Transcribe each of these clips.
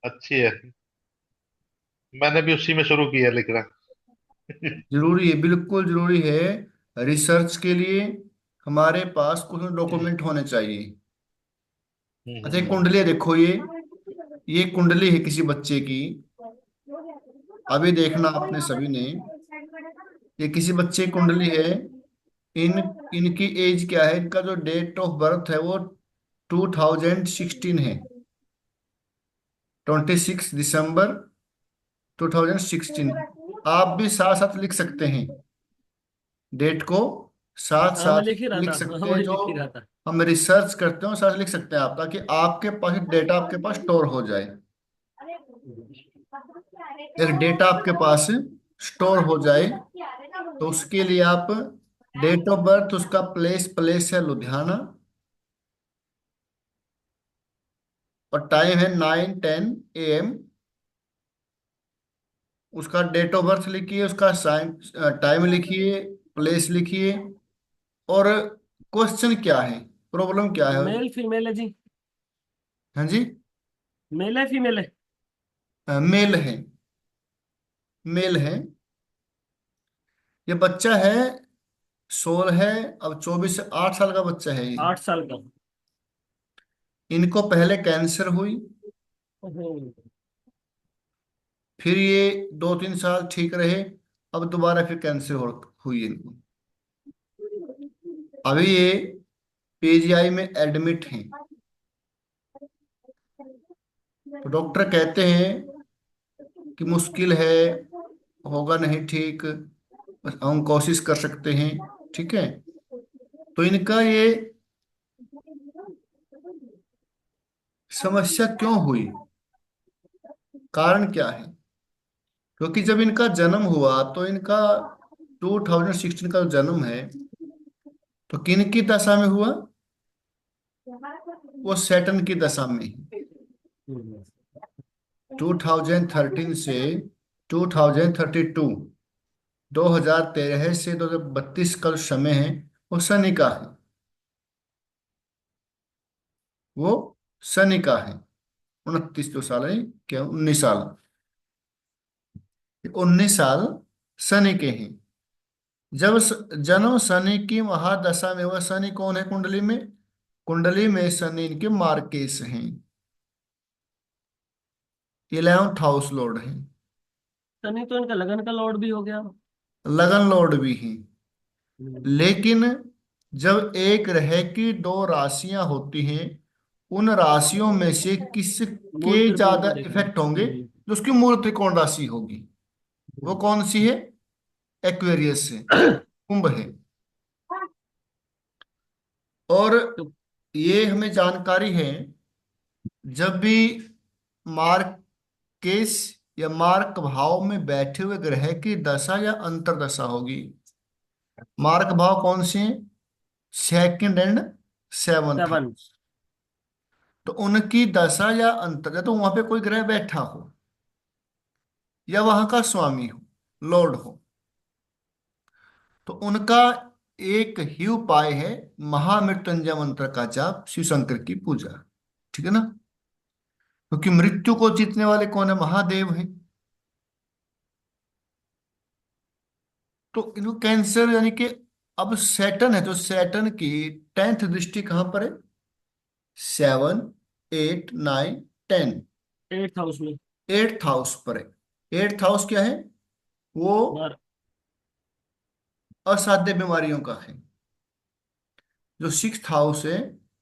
अच्छी है। मैंने भी उसी में शुरू किया लिखना। जरूरी है, बिल्कुल जरूरी है। रिसर्च के लिए हमारे पास कुछ डॉक्यूमेंट होने चाहिए। अच्छा, ये हम्म। कुंडली देखो, ये कुंडली है किसी बच्चे की। अभी देखना आपने सभी ने, ये किसी बच्चे की कुंडली है। इन इनकी एज क्या है, इनका जो डेट ऑफ बर्थ है वो 2016 है। 26 दिसंबर 2016। आप भी साथ साथ लिख सकते हैं डेट को, साथ हाँ मैं साथ लिख ही रहा लिख था, हाँ सकते हैं। वही जो लिख ही रहा था। हम रिसर्च करते हैं साथ लिख सकते हैं आप, ताकि आपके पास डेटा आपके पास स्टोर हो जाए। एक डेटा आपके पास स्टोर हो जाए, तो उसके लिए आप डेट ऑफ बर्थ, उसका प्लेस है लुधियाना, और टाइम है 9:10 AM। उसका डेट ऑफ बर्थ लिखिए, उसका टाइम लिखिए, प्लेस लिखिए, और क्वेश्चन क्या है, प्रॉब्लम क्या है। मेल फीमेल है जी? हाँ जी। मेल है फीमेल है? मेल है, मेल है। ये बच्चा है, 16 है, अब 24 से 8 साल का बच्चा है ये। 8 साल का? इनको पहले कैंसर हुई, हम्म। फिर ये 2-3 साल ठीक रहे, अब दोबारा फिर कैंसर हुई इनको। अभी ये पीजीआई में एडमिट हैं। तो डॉक्टर कहते हैं कि मुश्किल है, होगा नहीं ठीक, बस हम कोशिश कर सकते हैं। ठीक है। तो इनका ये समस्या क्यों हुई, कारण क्या है। क्योंकि जब इनका जन्म हुआ तो इनका 2016 का जो जन्म है, तो किन की दशा में हुआ, वो सैटर्न की दशा में ही। हम्म। 2013 से 2032, 2013 से 2032 का जो समय है वो शनि का है। वो शनि का है। 29 जो साल है, क्या 19 साल, 19 साल शनि के हैं। जब जन्म शनि की महादशा में हुआ, शनि कौन है कुंडली में, कुंडली में शनि इनके मार्केश हैं, 11th हाउस लॉर्ड हैं। नहीं तो इनका लगन का लॉर्ड भी हो गया। लगन लॉर्ड भी हैं। हम्म। लेकिन जब एक ग्रह की दो राशियां होती हैं, उन राशियों में से मूल किसके त्रिकोण ज्यादा को देखना। इफेक्ट होंगे, जो उसकी मूल त्रिकोण राशि होगी, वो कौन सी है, एक्वेरियस है, कुंभ है। और तो ये हमें जानकारी है, जब भी मार्क केस या मार्क भाव में बैठे हुए ग्रह की दशा या अंतर्दशा होगी। मार्क भाव कौन से हैं, सेकंड एंड सेवंथ। 7। तो उनकी दशा या अंतर, तो वहां पे कोई ग्रह बैठा हो या वहां का स्वामी हो, लॉर्ड हो, तो उनका एक ही उपाय है, महामृत्युंजय मंत्र का जाप, शिव शंकर की पूजा। ठीक है ना। क्योंकि मृत्यु को जीतने वाले कौन है, महादेव है। तो इनको कैंसर यानी कि, अब सैटर्न है, तो सैटर्न की 10th दृष्टि कहां पर है, 7, 8, 9, 10, 8 हाउस में। 8th हाउस पर है। 8th हाउस क्या है, वो मार। असाध्य बीमारियों का है। जो 6th हाउस है,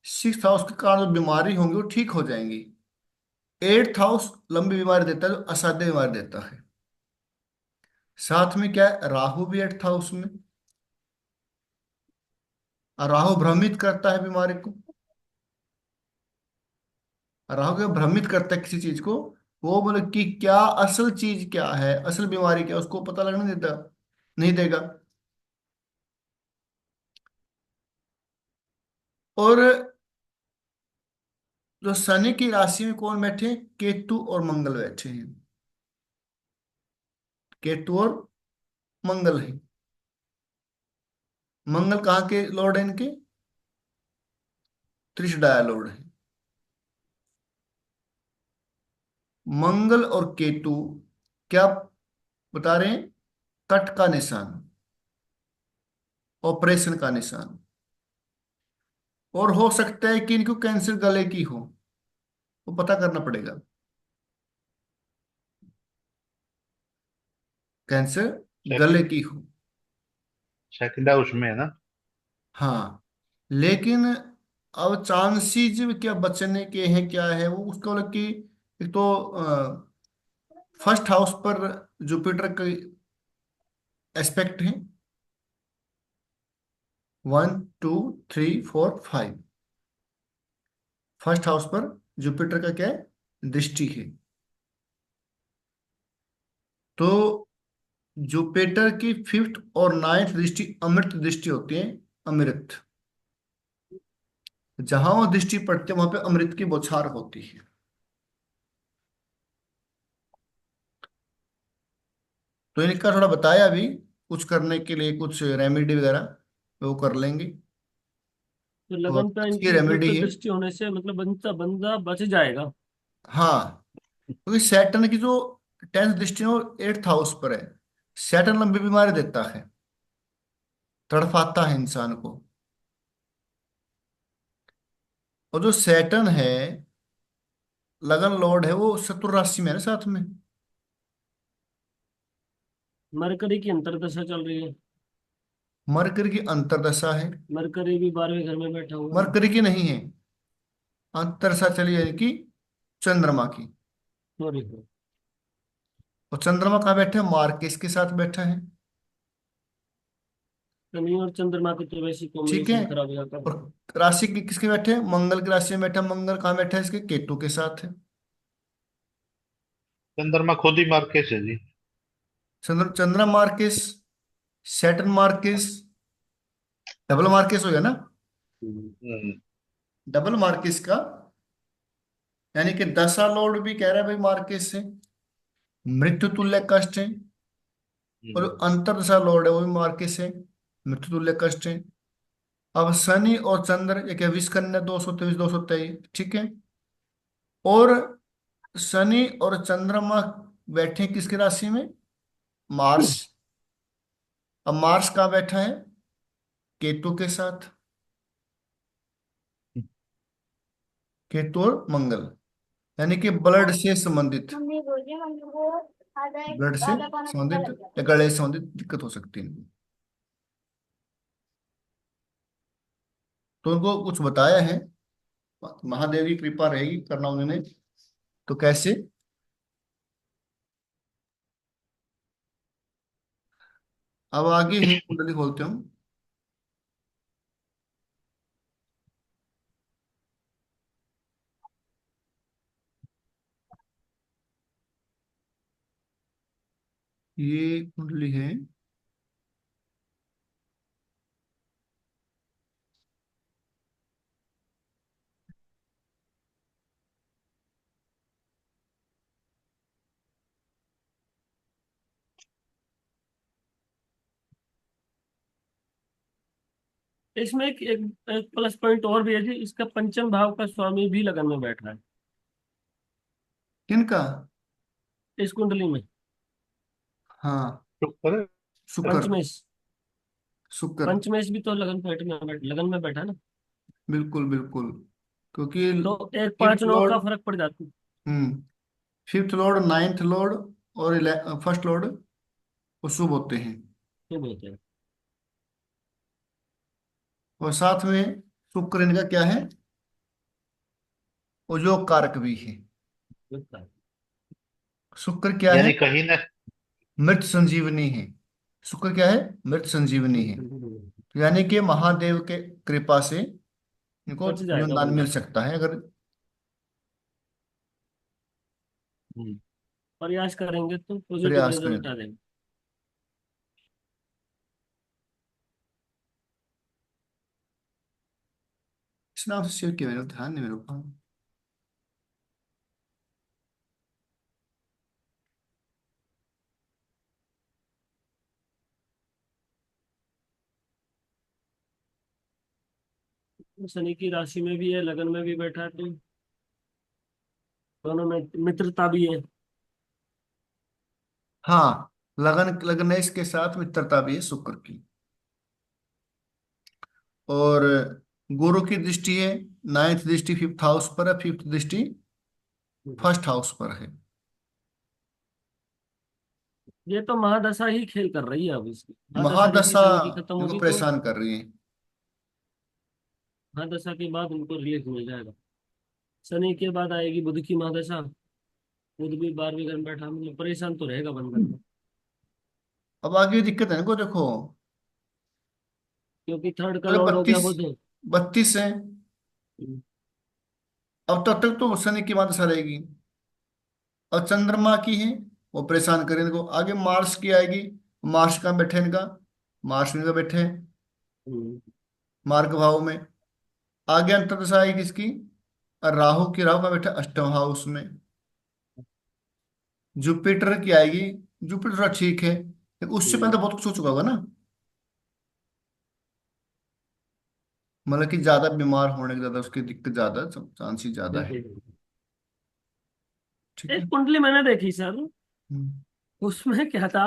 6th हाउस के कारण जो बीमारी होंगी वो ठीक हो जाएंगी। 8th हाउस लंबी बीमारी देता है, जो असाध्य बीमारी देता है। साथ में क्या है, राहु भी 8th हाउस में, और राहु भ्रमित करता है बीमारी को। राहु को भ्रमित करता है किसी चीज को, वो मतलब कि क्या असल चीज क्या है, असल बीमारी क्या है, उसको पता लगने देता नहीं देगा। और जो शनि की राशि में कौन बैठे हैं, केतु और मंगल बैठे हैं। केतु और मंगल है। मंगल कहाँ के लॉर्ड है इनके, त्रिशडाया लॉर्ड है। मंगल और केतु क्या बता रहे हैं? कट का निशान, ऑपरेशन का निशान। और हो सकता है कि इनको कैंसर गले की हो, वो पता करना पड़ेगा। कैंसर गले की हो। सेकंड है उसमें है ना। हाँ, लेकिन अब चांसेस क्या बचने के हैं, क्या है वो, उसका मतलब कि एक तो फर्स्ट हाउस पर जुपिटर का एस्पेक्ट है, 1 2 3 4 5। फर्स्ट हाउस पर जुपिटर का क्या है, दृष्टि है। तो जुपिटर की फिफ्थ और नाइन्थ दृष्टि अमृत दृष्टि होती है। अमृत, जहां वो दृष्टि पड़ती है वहां पे अमृत की बौछार होती है। तो इनका थोड़ा बताया अभी, कुछ करने के लिए कुछ रेमेडी वगैरह वो कर लेंगे। तो और लगन पे अच्छी इनकी फिफ्थ रेमेडी है। दृष्टि होने से मतलब बंदा बंदा बच जाएगा। हाँ, क्योंकि सैटर्न की जो 10th दृष्टि है वो 8th हाउस पर है। सैटर्न लंबी बीमारी देता है, तड़पाता है इंसान को। और जो सैटर्न है, लगन लॉर्ड है, वो शत्रु राशि में है ना साथ में। मरकरी की अंतर्दशा चल रही है। मरकरी की अंतर्दशा है। मरकरी भी 12वें घर में बैठा हुआ है। मरकरी की नहीं है, अंतर्दशा चली है कि चंद्रमा की। सॉरी। और चंद्रमा कहाँ बैठा है, मार्केस के साथ बैठा है। शनि और चंद्रमा की तो वैसी ठीक है। कॉम्बिनेशन खराब हो जाता है। और राशि की किसके बैठे हैं, मंगल की राशि में बैठा है। मंगल कहाँ बैठा है, इसके केतु के साथ है। चंद्रमा खुद ही मार्केस है जी। चंद्रमा Marquez, Saturn Marquez, double Marquez हो गया ना। हम्म। हम्म। डबल मार्केस का यानी कि दशा लॉर्ड भी कह रहा है भाई मार्केस से मृत्यु तुल्य कष्ट है। और हम्म। अंतरदशा लॉर्ड है वो भी मार्केस से मृत्यु तुल्य कष्ट है। अब शनि और चंद्र एक है विषकन्या 223 223, ठीक है। और शनि और चंद्रमा बैठे हैं किसकी राशि में, मार्स। अब मार्स कहाँ बैठा है, केतु के साथ। केतु और मंगल, यानी कि ब्लड से संबंधित, मम्मी बोल रही है मम्मी को ब्लड से आधा पौना घंटा संबंधित लग गया। या गले से संबंधित दिक्कत हो सकती है इनको। तो उनको कुछ बताया है, महादेव की कृपा रहेगी करना उन्होंने। तो कैसे, अब आगे है कुंडली खोलते हम। ये कुंडली है। इसमें एक प्लस पॉइंट और भी है जी, इसका पंचम भाव का स्वामी भी लगन में बैठ रहा है किनका? इस कुंडली में। हाँ, शुक्र। शुक्र। पंचमेश। शुक्र, पंचमेश भी तो लगन में बैठा है ना। बिल्कुल बिल्कुल। क्योंकि तो एक पांच फिफ्थ नौ का लॉर्ड, फर्क पड़ जाता है। हम्म, फिफ्थ लॉर्ड, नाइन्थ लॉर्ड और फर्स्ट लॉर्ड वो शुभ होते हैं। ये बोलते हैं। और साथ में शुक्र इनका क्या है, वो योग कारक भी है। लगता है। शुक्र क्या है, यानी कहीं ना। मृत संजीवनी है। शुक्र क्या है, मृत संजीवनी है। तो यानी कि महादेव के कृपा से इनको बच जाएगा जीवन दान बंदा। मिल सकता है अगर हम्म। प्रयास करेंगे तो पॉजिटिव प्रयास करें रिजल्ट तो। आ जाएगा। इस नाम से शिव के मेरे को ध्यान नहीं मेरे को। शनि की राशि में भी है, लगन में भी बैठा है तो दोनों में मित्रता भी है। हाँ, लगन लग्नेश के साथ मित्रता भी है शुक्र की। और गुरु की दृष्टि है, नाइन्थ दृष्टि फिफ्थ हाउस पर है, फिफ्थ दृष्टि फर्स्ट हाउस पर है। ये तो महादशा ही खेल कर रही है अब इसकी। महादशा जैसी महादशा शनि की खत्म इनको होगी तो परेशान कर रही है। महादशा के बाद उनको रिलीफ मिल जाएगा। शनि के बाद आएगी बुध की महादशा। बुध भी 12वीं घर में बैठा, मतलब परेशान तो रहेगा बंधन। अब आगे दिक्कत है इनको, देखो। क्योंकि थर्ड का अगर लॉर्ड हो गया 32, बुध। 32 है, अब तब तक तो शनि की महादशा रहेगी। और चंद्रमा की है, वो परेशान करे इनको। आगे मार्स की आएगी। मार्स कहाँ बैठे इनका? मार्स इनका बैठे हैं हम्म, मार्ग भाव में। आगे अंतर्दशा आएगी किसकी? और राहु की, राहु का बैठा अष्टम हाउस में। जुपिटर की आएगी। जुपिटर थोड़ा ठीक है, लेकिन उससे पहले तो हम्म, बहुत कुछ हो चुका होगा ना। मतलब कि ज्यादा बीमार होने की, ज्यादा उसकी दिक्कत, ज्यादा चांसेस ज्यादा है। बिल्कुल। ठीक है। एक कुंडली मैंने देखी सर, हम्म, उसमें क्या था,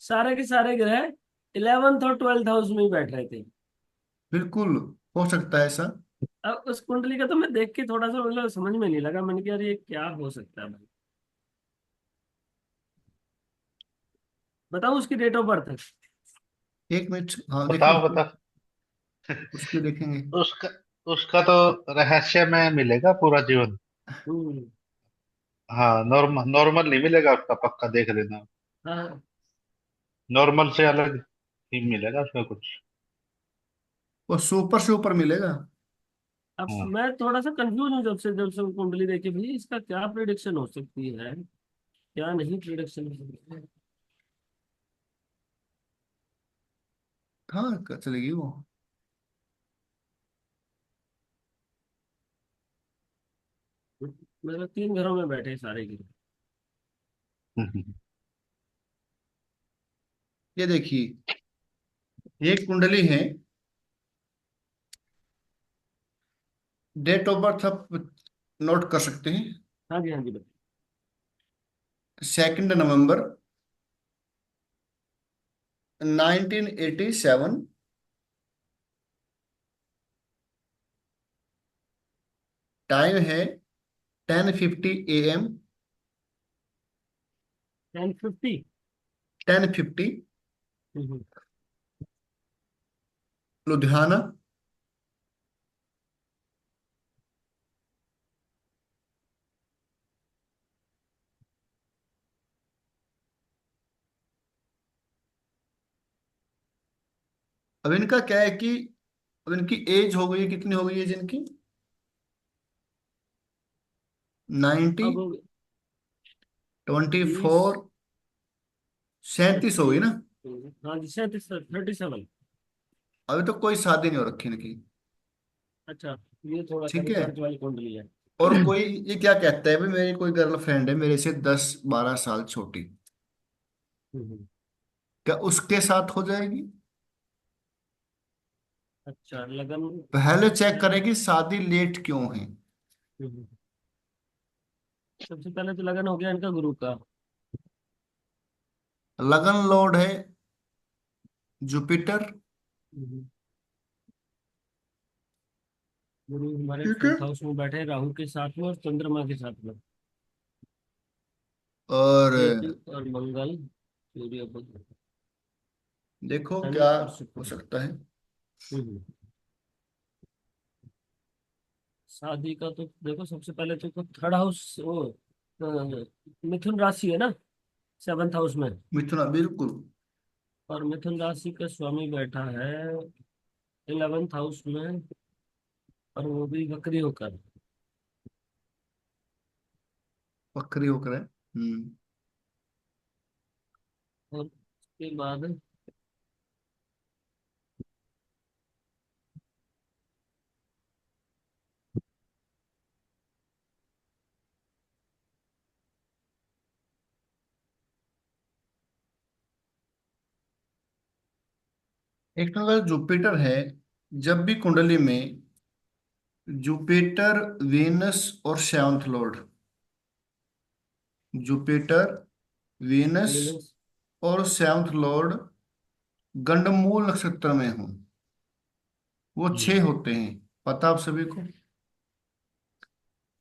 सारे के सारे ग्रह 11th और 12th हाउस में ही बैठ रहे थे। बिल्कुल हो सकता है ऐसा। अब उस कुंडली का तो मैं देख के थोड़ा सा मतलब समझ में नहीं लगा। मैंने कहा यार ये क्या हो सकता है भाई। बताओ उसकी डेट ऑफ बर्थ। 1 मिनट, हाँ बताओ देखेंगे। बताओ। उसकी देखेंगे। उसका उसका तो रहस्य में मिलेगा पूरा जीवन। हम्म। हाँ, नॉर्मल नॉर्मल नहीं मिलेगा उसका, पक्का देख लेना। हाँ। नॉर्मल से अलग ही मिलेगा उसका कुछ। वो सुपर से ऊपर मिलेगा। अब हाँ। मैं थोड़ा सा कंफ्यूज हूँ जब से वो कुंडली देखी भाई, इसका क्या प्रिडिक्शन हो सकती है, क्या नहीं प्रिडिक्शन हो सकती है। हाँ, चलेगी वो। मतलब 3 घरों में बैठे सारे गिर। ये देखिए, एक कुंडली है। डेट ऑफ बर्थ आप नोट कर सकते हैं। हाँ जी, हाँ जी, बताइए। 2 नवंबर 1987। टाइम है 10:50 AM। 10:50। 10:50, लुधियाना। अब इनका क्या है कि अब इनकी एज हो गई है, कितनी हो गई है इनकी? 90, अब 20, 24, 37 हो 30। गई ना। हाँ जी, 37, 37। अभी तो कोई शादी नहीं हो रखी इनकी। अच्छा, ये थोड़ा सा ठीक है। रिसर्च वाली कुंडली है। और कोई ये क्या कहता है, भाई मेरी कोई गर्लफ्रेंड है मेरे से 10-12 साल छोटी, हम्म, क्या उसके साथ हो जाएगी? अच्छा, लगन। पहले चेक करेगी शादी लेट क्यों है। हम्म, सबसे पहले तो लगन हो गया इनका गुरु का। लगन लॉर्ड है जुपिटर। हम्म, गुरु हमारे ठीक है। 4th हाउस में बैठे राहु के साथ में और चंद्रमा के साथ में। और केतु और मंगल, सूर्य, बुध, देखो शनि क्या और हो शुक्र। सकता है। हम्म, शादी का तो देखो, सबसे पहले तो 3rd हाउस वो मिथुन राशि है ना, 7th हाउस में। मिथुना, बिल्कुल। और मिथुन राशि का स्वामी बैठा है 11th हाउस में, और वो भी वक्री होकर। वक्री होकर है। और उसके बाद एक तो अगर जुपिटर है, जब भी कुंडली में जुपिटर, वेनस और seventh Lord, Jupiter, Venus Venus. और सेवंथ लॉर्ड गंडमूल नक्षत्र में हो। वो छह हम्म। होते हैं, पता आप सभी को।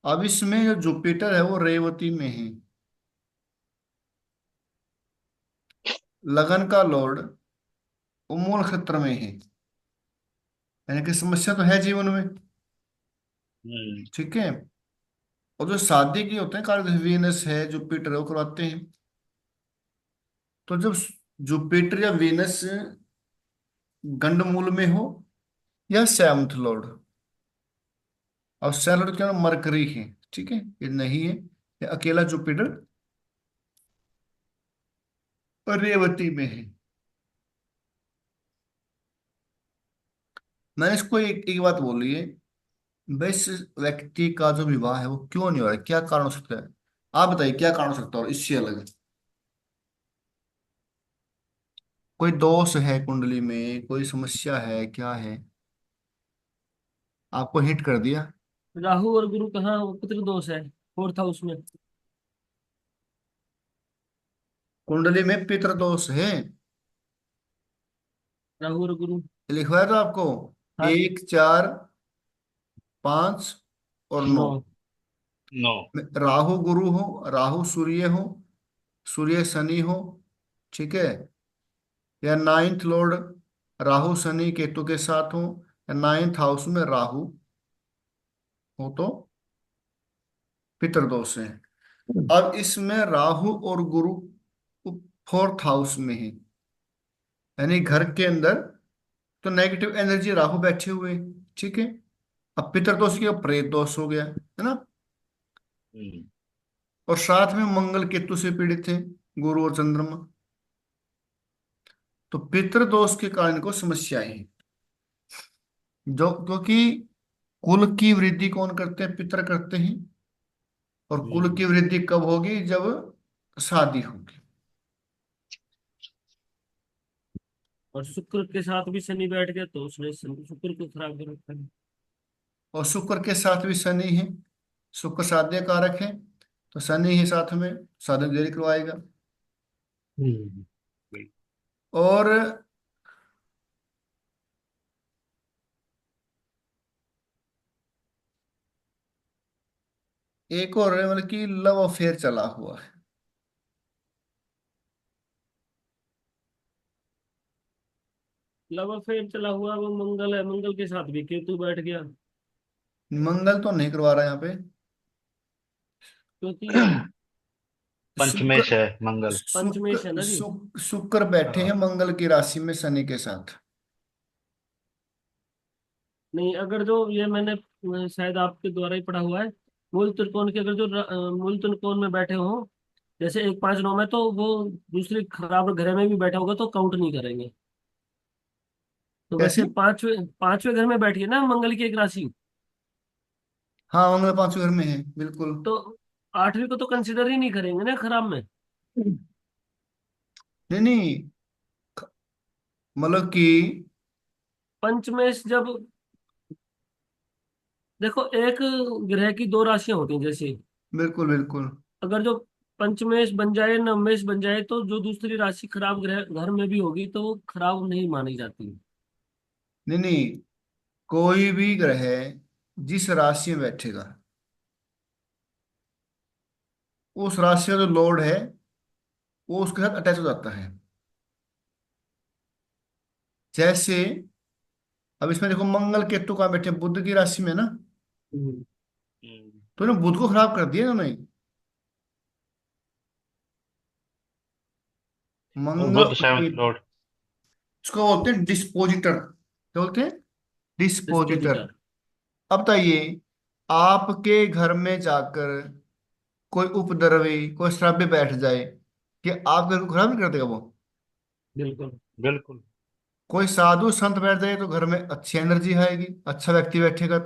अब इसमें जो जुपिटर है वो रेवती में है, लगन का लॉर्ड वो मूल नक्षत्र में है। यानी कि समस्या तो है जीवन में। हम्म। ठीक है। और जो शादी के होते हैं कार्य, वीनस है, जुपिटर है, वो करवाते हैं। तो जब जुपिटर या वीनस गंडमूल में हो या सेवंथ लॉर्ड, और सेवंथ लॉर्ड क्या मरकरी है, ठीक है, ये नहीं है, ये अकेला जुपिटर और रेवती में है। मैंने इसको एक बात बोली है, वैसे व्यक्ति का जो विवाह है वो क्यों नहीं हो रहा है, क्या कारण हो सकता है? आप बताइए क्या कारण हो सकता है, और इससे अलग कोई दोष है कुंडली में, कोई समस्या है, क्या है? आपको हिट कर दिया। राहु और गुरु कहाँ पुत्र दोष है, फोर्थ हाउस में। कुंडली में पितृदोष है। राहु और गुरु। लिखवाया था आपको, हाँ। 1, 4, 5 और 9। 9। नो। राहु गुरु हो, राहु सूर्य हो, सूर्य शनि हो, ठीक है, या नाइन्थ लॉर्ड राहु शनि केतु के साथ हो, या नाइन्थ हाउस में राहु हो, तो पितृदोष है। अब इसमें राहु और गुरु फोर्थ हाउस में है, यानी घर के अंदर, तो नेगेटिव एनर्जी राहु बैठे हुए हैं, ठीक है। अब पितृदोष की प्रेत दोष हो गया है ना। हम्म। और साथ में मंगल केतु से पीड़ित है, गुरु और चंद्रमा। तो पितृदोष के कारण को समस्याएं हैं, जो क्योंकि कुल की वृद्धि कौन करते हैं? पितृ करते हैं। और कुल हम्म। की वृद्धि कब होगी? जब शादी होगी। और शुक्र के साथ भी शनि बैठ गया तो उसने शुक्र को खराब कर रखा है। और शुक्र के साथ भी शनि है, शुक्र साध्य कारक है, तो शनि ही साथ में साधन देरी करवाएगा। बिल्कुल। और एक और है, मतलब कि लव अफेयर चला हुआ है। लव अफेयर चला हुआ वो मंगल है, मंगल के साथ भी केतु बैठ गया। मंगल तो नहीं करवा रहा यहाँ पे। क्योंकि शुक्र, पंचमेश है मंगल। पंचमेश है शुक्र ना जी। शुक्र बैठे हैं हाँ। मंगल की राशि में शनि के साथ। नहीं, अगर जो ये मैंने शायद आपके द्वारा ही पढ़ा हुआ है, मूल त्रिकोण के अगर जो मूल त्रिकोण में बैठे हो, जैसे 1, 5, 9 में, तो वो दूसरी खराब ग्रह में भी बैठा होगा तो काउंट नहीं करेंगे। तो कैसे? वैसे पांचवें पांचवें घर में बैठी है ना मंगल की एक राशि, हाँ, मंगल पांचवें घर में है, बिल्कुल। तो आठवीं को तो कंसिडर ही नहीं करेंगे ना खराब में। नहीं नहीं, मतलब कि पंचमेश जब, देखो एक ग्रह की दो राशियां होती हैं जैसे, बिल्कुल बिल्कुल। अगर जो पंचमेश बन जाए नवमेश बन जाए तो जो दूसरी राशि खराब ग्रह घर में भी होगी तो वो खराब नहीं मानी जाती। नहीं नहीं, कोई भी ग्रह जिस राशि में बैठेगा, उस राशि का जो लॉर्ड है वो उसके साथ अटैच हो जाता है। जैसे अब इसमें देखो, मंगल केतु कहाँ बैठे हैं? बुध की राशि में ना। हम्म। हम्म। तो इन्होंने बुध को खराब कर दिया इन्होंने। और मंगल बुध और सेवंथ केतु, लॉर्ड। उसको बोलते हैं डिस्पोजिटर। क्या बोलते हैं? डिस्पोजिटर। डिस्पोजिटर। अब बताइए, आपके घर में जाकर कोई उपद्रवी, कोई श्राव्य बैठ जाए, कि आप घर को खराब नहीं कर देगा वो? बिल्कुल। बिल्कुल। कोई साधु संत बैठ जाए तो घर में अच्छी एनर्जी आएगी, अच्छा व्यक्ति बैठेगा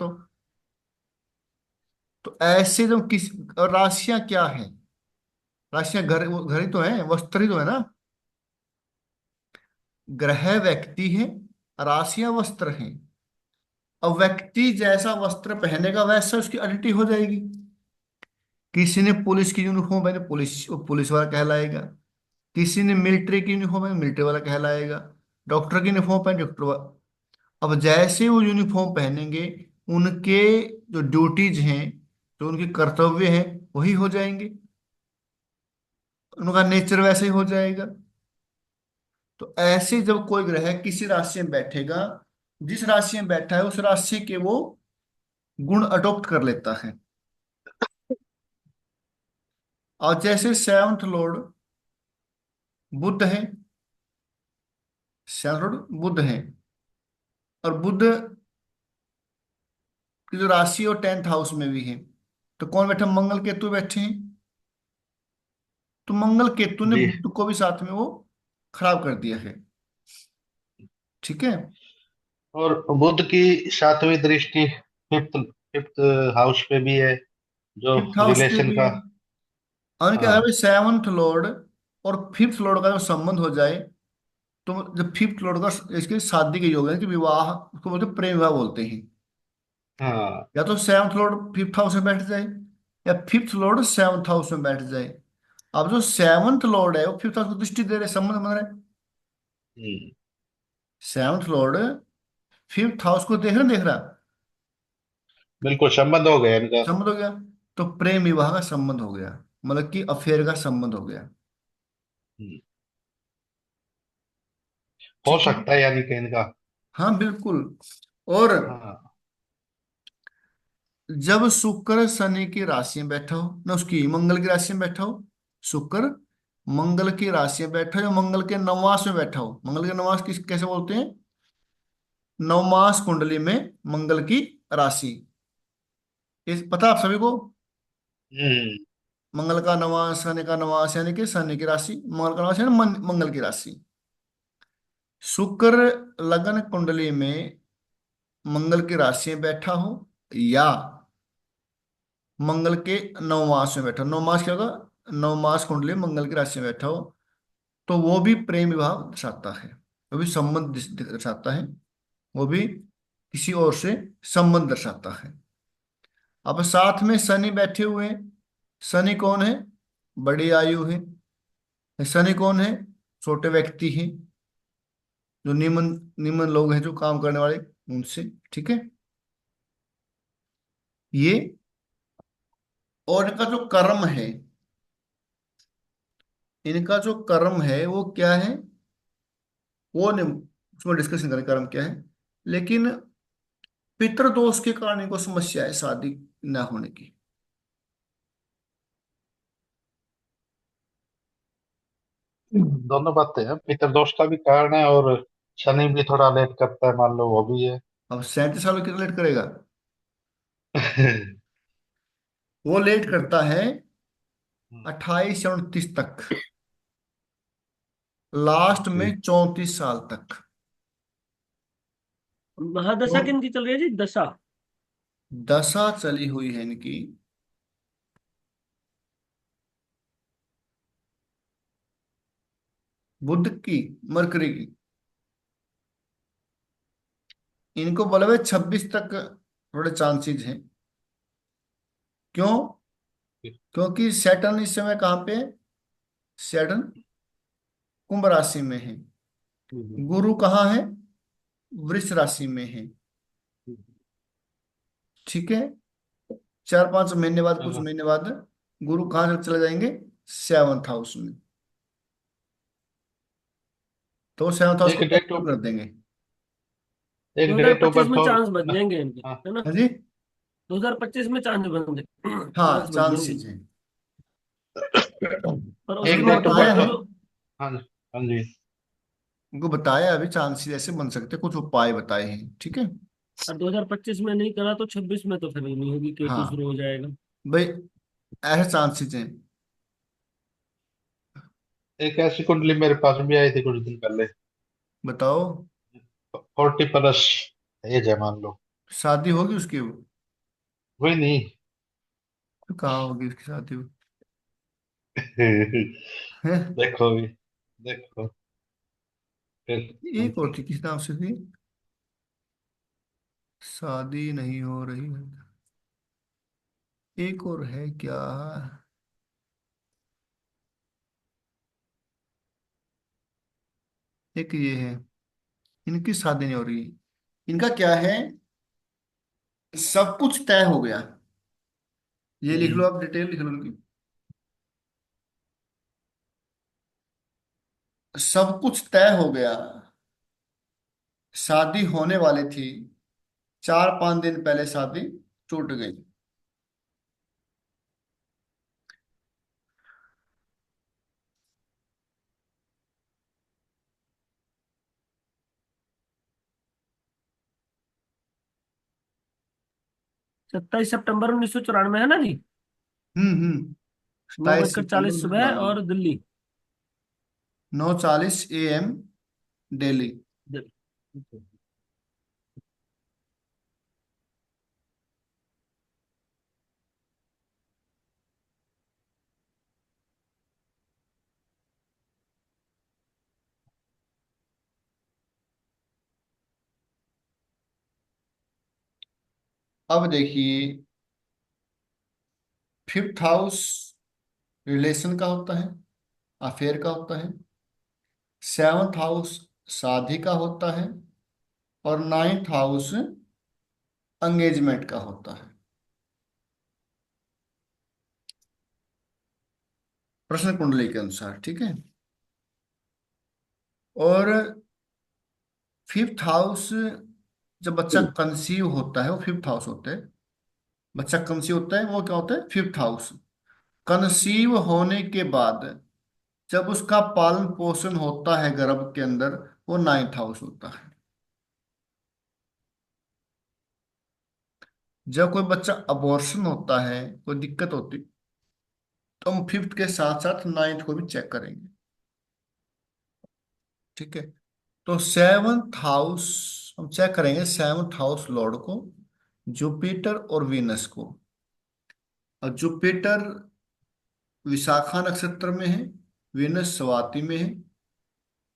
तो ऐसे जो किस, और राशियां क्या है? राशियां घर, वो घर ही तो है, वस्त्र ही तो है ना। ग्रह व्यक्ति है, राशियां वस्त्र हैं। अब व्यक्ति जैसा वस्त्र पहनेगा वैसा उसकी आइडेंटिटी हो जाएगी। किसी ने पुलिस की यूनिफॉर्म पहने, पुलिस, वो पुलिस वाला कहलाएगा। किसी ने मिलिट्री की यूनिफॉर्म पहने, मिलिट्री वाला कहलाएगा। डॉक्टर की यूनिफॉर्म पहने, डॉक्टर वाला। अब जैसे वो यूनिफॉर्म पहनेंगे, उनके जो ड्यूटीज हैं, जो उनके कर्तव्य हैं, वही हो जाएंगे। उनका नेचर वैसे ही हो जाएगा। तो ऐसे जब कोई ग्रह किसी राशि में बैठेगा, जिस राशि में बैठा है उस राशि के वो गुण अडॉप्ट कर लेता है। और जैसे सेवंथ लॉर्ड बुध है, सेवंथ लॉर्ड बुध है, और बुध की जो राशि और 10th हाउस में भी है, तो कौन बैठा? मंगल केतु बैठे हैं। तो मंगल केतु ने जी। बुध को भी साथ में वो खराब कर दिया है। ठीक है। और बुध की सातवीं दृष्टि फिफ्थ फिफ्थ हाउस पे भी है, जो फिफ्थ हाउस पे रिलेशन भी का। है। और क्या हाँ। है, सेवंथ लॉर्ड और फिफ्थ लॉर्ड का जो संबंध हो जाए, तो जब फिफ्थ लॉर्ड का, इसके शादी के योग है कि विवाह, उसको बोलते हैं प्रेम विवाह बोलते हैं। हाँ। या तो सेवंथ लॉर्ड फिफ्थ हाउस में बैठ जाए, या फिफ्थ लॉर्ड सेवंथ हाउस में बैठ जाए। अब जो सेवंथ लॉर्ड है वो फिफ्थ हाउस को दृष्टि दे रहे, संबंध बन रहा है। हम्म, सेवंथ लॉर्ड फिफ्थ हाउस को देख रहा, बिल्कुल संबंध हो गया इनका। संबंध हो गया। तो प्रेम विवाह का संबंध हो गया, मतलब कि अफेयर का संबंध हो गया। हम्म, हो ठीक है। सकता है यानी कि इनका। हाँ बिल्कुल। और हाँ। जब शुक्र शनि की राशि में बैठा हो ना, उसकी मंगल की राशि में बैठा हो, शुक्र मंगल की राशि में बैठा हो, या मंगल के नवमास में बैठा हो। मंगल के नवमास किस कैसे बोलते हैं? नवमास कुंडली में मंगल की राशि, इस पता आप सभी को? हम्म। मंगल का नवास, शनि का नवास, यानी कि शनि की राशि, मंगल का नवास यानी मंगल की राशि। शुक्र लगन कुंडली में मंगल की राशि में बैठा हो, या मंगल के नवमास में बैठा हो। नवमास क्या होगा? नवमास कुंडली में मंगल की राशि में बैठा हो, तो वो भी प्रेम विवाह दर्शाता है। वो भी संबंध दर्शाता है। वो भी किसी और से संबंध दर्शाता है। अब साथ में शनि बैठे हुए हैं। शनि कौन है? बड़ी आयु है। शनि कौन है? छोटे व्यक्ति हैं, जो निम्न निम्न लोग हैं, जो काम करने वाले, उनसे। ठीक है। ये, और इनका जो कर्म है, इनका जो कर्म है वो क्या है, वो नहीं, उसमें डिस्कशन करें कर्म क्या है। लेकिन पितृदोष के कारण इनको समस्या है शादी ना होने की। दोनों बातें हैं, पितृदोष का भी कारण है और शनि भी थोड़ा लेट करता है, मान लो वो भी है। अब 37 साल कितना लेट करेगा? वो लेट करता है 28 या 29 तक, लास्ट में जी। 34 साल तक। महादशा तो किन की चल रही है जी? दशा? दशा चली हुई है इनकी, बुध की, मरकरी की। इनको बोला भाई 26 तक थोड़े चांसेस हैं। क्यों? क्योंकि सैटर्न इस समय कहाँ पे है? सैटर्न कुंभ राशि में है। हम्म, गुरु कहाँ है? वृष राशि में है। ठीक है। 4-5 महीने बाद, कुछ चलो, महीने बाद गुरु कहाँ चले जाएंगे? सेवंथ हाउस में। तो सेवंथ हाउस एक को डेट एक्टिव ऑफ कर देंगे। एक डेट ऑफ 2025 बर्थ में और। चांस बच हाँ। जाएंगे इनके, हाँ। है ना? हाँ जी। 2025 में चांस बन हाँ चांस बच जाएंगे। चांसेस हैं। पर उसके एक उनको बाद डेट तो ऑफ बताया बर्थ वो है, और। जो हाँ जी। हाँ जी। उनको बताया अभी चांसेस ऐसे बन सकते हैं, कुछ उपाय बताए हैं। ठीक है। और 2025 में नहीं करा तो 26 में तो फिर ही नहीं होगी, केतु हाँ शुरू हो जाएगा। भाई, ऐसे चांसेस हैं। एक ऐसी कुंडली मेरे पास भी आई थी कुछ दिन पहले। बताओ। 40 प्लस एज है, मान लो। शादी होगी उसकी? वही नहीं। तो कहाँ होगी उसकी शादी? है? देखो भी, देखो फिर। एक और थी, किस नाम से थी? शादी नहीं हो रही है। एक और है क्या? एक ये है, इनकी शादी नहीं हो रही। इनका क्या है? सब कुछ तय हो गया। ये लिख लो, हम्म। आप डिटेल लिख लो उनकी। सब कुछ तय हो गया, शादी होने वाली थी, 4-5 दिन पहले शादी टूट गई। 27 सितंबर 1994 है ना जी? 27 सितंबर 9:40 सुबह 1992। और दिल्ली। 9:40 AM, दिल्ली। दिल्ली। अब देखिए, फिफ्थ हाउस रिलेशन का होता है, अफेयर का होता है। सेवंथ हाउस शादी का होता है। और नाइन्थ हाउस एंगेजमेंट का होता है। प्रश्न कुंडली के अनुसार, ठीक है। और फिफ्थ हाउस, जब बच्चा कंसीव होता है वो फिफ्थ हाउस होता है। बच्चा कंसीव होता है वो क्या होता है? Fifth house. कंसीव होने के बाद जब उसका पालन पोषण होता है गर्भ के अंदर, वो नाइन्थ हाउस होता है। जब कोई बच्चा अबॉर्शन होता है, कोई दिक्कत होती, तो हम फिफ्थ के साथ साथ नाइन्थ को भी चेक करेंगे, ठीक है। तो सेवंथ हाउस हम चेक करेंगे, सेवंथ हाउस लॉर्ड को, जुपिटर और वीनस को। और जुपिटर विशाखा नक्षत्र में है, वीनस स्वाति में है,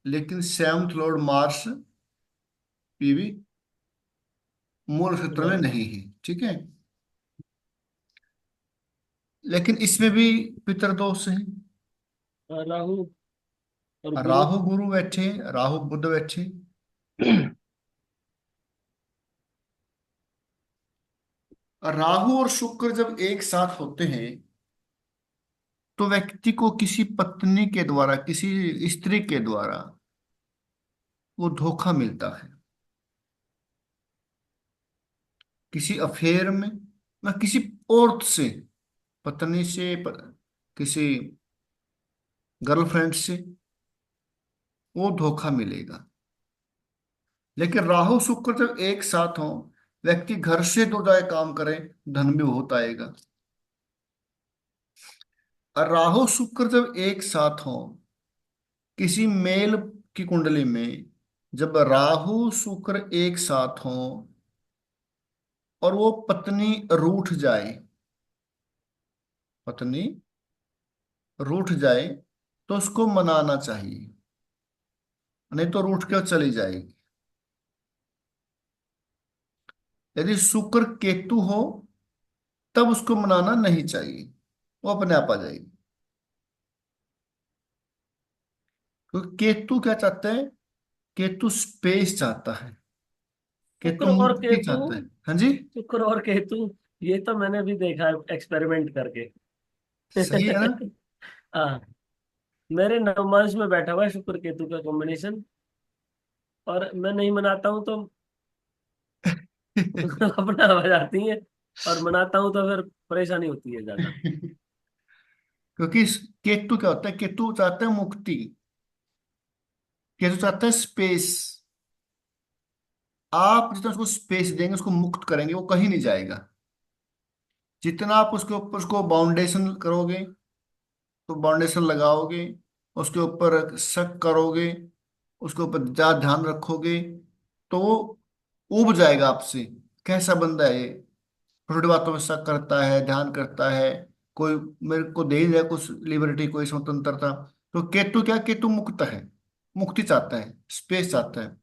लेकिन सेवंथ लॉर्ड मार्स पीवी मूल नक्षत्र में नहीं है, ठीक है। लेकिन इसमें भी पितरदोष है। राहु और गुरु। राहु गुरु बैठे, राहु बुध बैठे। राहु और शुक्र जब एक साथ होते हैं, तो व्यक्ति को किसी पत्नी के द्वारा, किसी स्त्री के द्वारा वो धोखा मिलता है। किसी अफेयर में, या किसी औरत से, पत्नी से, किसी गर्लफ्रेंड से वो धोखा मिलेगा। लेकिन राहु शुक्र जब एक साथ हो, व्यक्ति घर से दो जाए काम करे, धन भी बहुत आएगा। और राहु शुक्र जब एक साथ हो किसी मेल की कुंडली में, जब राहु शुक्र एक साथ हो और वो पत्नी रूठ जाए, पत्नी रूठ जाए, तो उसको मनाना चाहिए, नहीं तो रूठ कर चली जाएगी। यदि शुक्र केतु हो, तब उसको मनाना नहीं चाहिए, वो अपने आप आ जाएगी। क्योंकि केतु क्या चाहता है? केतु स्पेस चाहता है, केतु शुक्र और मुक्ति केतु। चाहता है। हाँ जी। शुक्र और केतु, ये तो मैंने भी देखा है एक्सपेरिमेंट करके। सही है ना? हाँ। मेरे नवमांश में बैठा हुआ है शुक्र केतु का कॉम्बिनेशन। और मैं नहीं मनाता हूँ तो अपना हो जाती है। और मनाता हूँ तो फिर परेशानी होती है ज्यादा। क्योंकि केतु क्या होता है? केतु चाहता है मुक्ति, केतु चाहता है स्पेस। आप जितना उसको स्पेस देंगे, उसको मुक्त करेंगे, वो कहीं नहीं जाएगा। जितना आप उसके ऊपर उसको बाउंडेशन करोगे, तो बाउंडेशन लगाओगे, उसके ऊपर शक करोगे, उसके ऊपर ज्यादा ध्यान रखोगे, तो वो उब जाएगा आपसे। कैसा बंदा है ये, छोटी बातों में शक करता है, ध्यान करता है, कोई मेरे को दे ही रहा है कुछ लिबर्टी, कोई स्वतंत्रता। तो केतु क्या? केतु मुक्त है, मुक्ति चाहता है, स्पेस चाहता है।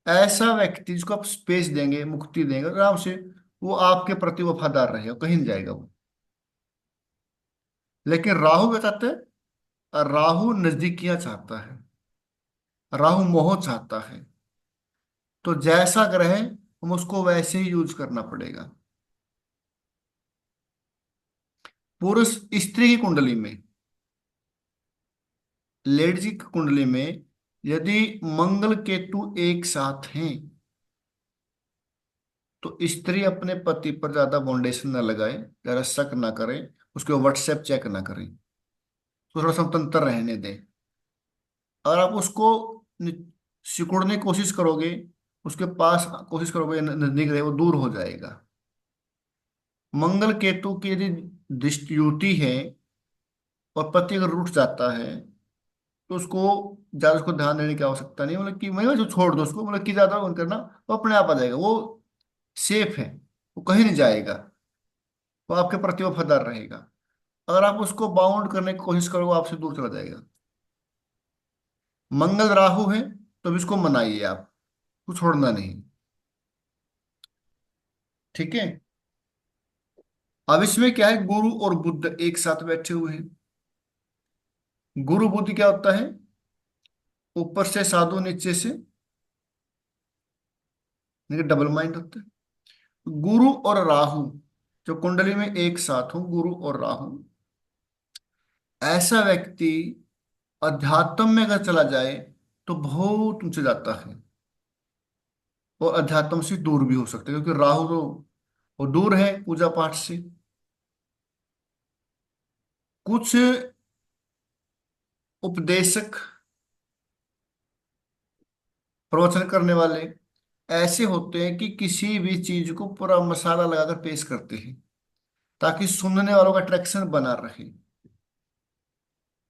ऐसा व्यक्ति जिसको आप स्पेस देंगे, मुक्ति देंगे, आराम से वो आपके प्रति वफादार रहेगा, कहीं नहीं जाएगा वो। लेकिन राहु क्या चाहते हैं? राहु नजदीकियां चाहता है, राहु मोह चाहता है। तो जैसा ग्रह हम उसको वैसे ही यूज करना पड़ेगा। पुरुष स्त्री की कुंडली में, लेडीज की कुंडली में यदि मंगल केतु एक साथ हैं, तो स्त्री अपने पति पर ज्यादा बाउंडेशन न लगाए, ज्यादा शक ना करे, उसके व्हाट्सएप चेक ना करें, तो थोड़ा स्वतंत्र रहने दें। अगर आप उसको नि- सिकुड़ने की कोशिश करोगे, उसके पास कोशिश करोगे नजदीक रहे, वो दूर हो जाएगा। मंगल केतु की यदि दृष्टि युति है और पति अगर रूठ जाता है, तो उसको ज्यादा उसको ध्यान देने की आवश्यकता नहीं, मतलब कि मैं जो छोड़ दो उसको, मतलब कि ज्यादा उन करना, वो अपने आप आ जाएगा, वो सेफ है, वो कहीं नहीं जाएगा, वो आपके प्रति वफादार रहेगा। अगर आप उसको बाउंड करने की कोशिश करोगे, वो आपसे दूर चला जाएगा। मंगल राहु है, तो भी इसको मनाइए आप, उसको छोड़ना नहीं। ठीक है। अब इसमें क्या है, गुरु और बुध एक साथ बैठे हुए हैं। गुरु बुद्ध क्या होता है? ऊपर से साधु, नीचे से डबल माइंड होता है। गुरु और राहु जो कुंडली में एक साथ हो, गुरु और राहु, ऐसा व्यक्ति अध्यात्म में अगर चला जाए तो बहुत ऊंचे जाता है, और अध्यात्म से दूर भी हो सकता है, क्योंकि राहु तो वो दूर है पूजा पाठ से। कुछ उपदेशक, प्रवचन करने वाले ऐसे होते हैं कि किसी भी चीज को पूरा मसाला लगाकर पेश करते हैं, ताकि सुनने वालों का अट्रैक्शन बना रहे।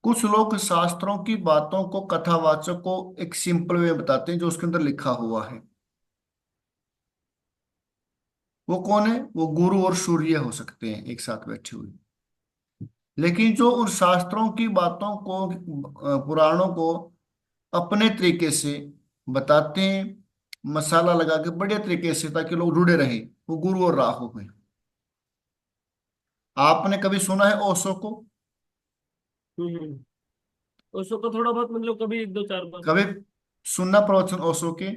कुछ लोग शास्त्रों की बातों को कथावाचक को एक सिंपल वे में बताते हैं, जो उसके अंदर लिखा हुआ है। वो कौन है? वो गुरु और सूर्य हो सकते हैं एक साथ बैठे हुए। लेकिन जो उन शास्त्रों की बातों को, पुराणों को अपने तरीके से बताते हैं, मसाला लगा के बढ़िया तरीके से, ताकि लोग जुड़े रहे, वो गुरु और राहु है। आपने कभी सुना है ओशो को? उसको तो थोड़ा बहुत मतलब कभी एक दो चार बार। कभी सुनना प्रवचन ओशो के?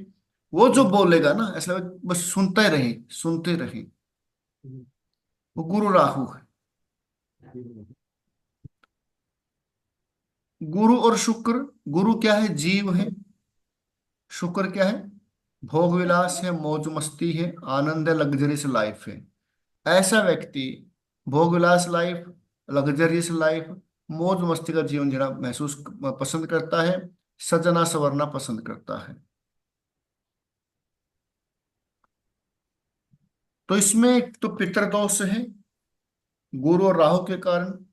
वो जो हम्म, बोलेगा ना, ऐसा लगे बस सुनते रहे, सुनते रहे। हम्म, वो गुरु राहु है। हम्म। गुरु और शुक्र, गुरु क्या है? जीव है। शुक्र क्या है? भोग विलास है, मौज मस्ती है, आनंद है, लग्जरियस लाइफ है। ऐसा व्यक्ति भोग विलास लाइफ, लग्जरियस लाइफ, मौज मस्ती का जीवन जीना महसूस पसंद करता है, सजना संवरना पसंद करता है। तो इसमें एक तो पितृदोष है गुरु और राहु के कारण।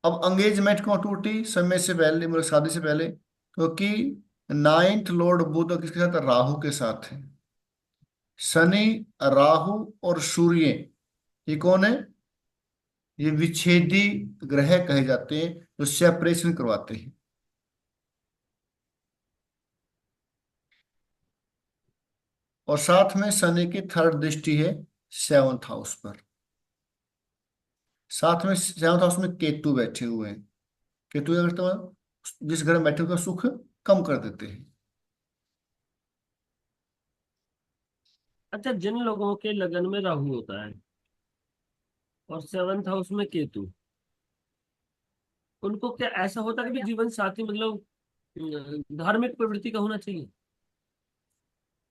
अब एंगेजमेंट क्यों टूटी समय से पहले, मतलब शादी से पहले? क्योंकि नाइन्थ लॉर्ड बुध किसके साथ? राहु के साथ है। शनि, राहु और सूर्य, ये कौन है? ये विच्छेदी ग्रह कहे जाते हैं, जो सेपरेशन करवाते हैं। और साथ में शनि की थर्ड दृष्टि है सेवंथ हाउस पर। साथ में सेवंथ हाउस में केतु बैठे हुए हैं। केतु क्या करते हैं? जिस घर में बैठे हुए सुख कम कर देते हैं। अच्छा, जिन लोगों के लगन में राहु होता है और सेवंथ हाउस में केतु, उनको क्या ऐसा होता है कि जीवन साथी मतलब धार्मिक प्रवृत्ति का होना चाहिए?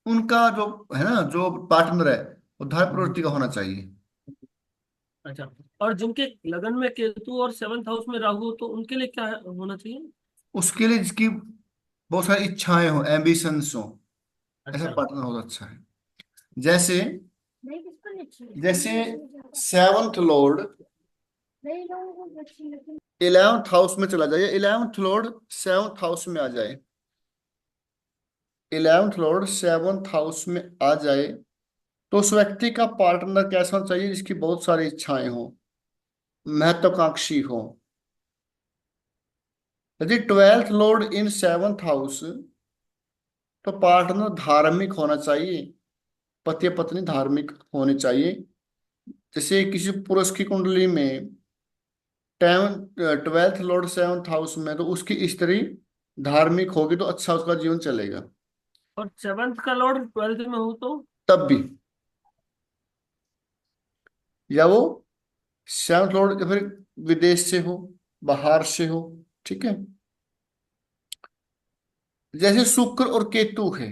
उनका जो है ना, जो पार्टनर है, वो धर्म हम्म। प्रवृत्ति का होना चाहिए। अच्छा, और जिनके लगन में केतु और सेवंथ हाउस में राहु हो, तो उनके लिए क्या होना चाहिए? उसके लिए जिसकी बहुत सारी इच्छाएं हो, एम्बिशंस हो, ऐसा अच्छा। पार्टनर हो तो अच्छा है। जैसे जैसे सेवंथ लॉर्ड 11th हाउस में चला जाए, 11th लॉर्ड 7th हाउस में आ जाए, 11th लॉर्ड 7th हाउस में आ जाए, तो उस व्यक्ति का पार्टनर कैसा होना चाहिए? जिसकी बहुत सारी इच्छाएं हो, महत्वाकांक्षी हो। यदि 12th लॉर्ड इन 7th हाउस, तो पार्टनर धार्मिक होना चाहिए, पति पत्नी धार्मिक होने चाहिए। जैसे किसी पुरुष की कुंडली में ten 12th Lord 7th house में, तो उसकी स्त्री धार्मिक होगी तो अच्छा उसका जीवन चलेगा। और सेवंथ का लॉर्ड ट्वेल्थ में हो तो? तब भी, या वो 7th लॉर्ड या फिर विदेश से हो, बाहर से हो, ठीक है। जैसे शुक्र और केतु है,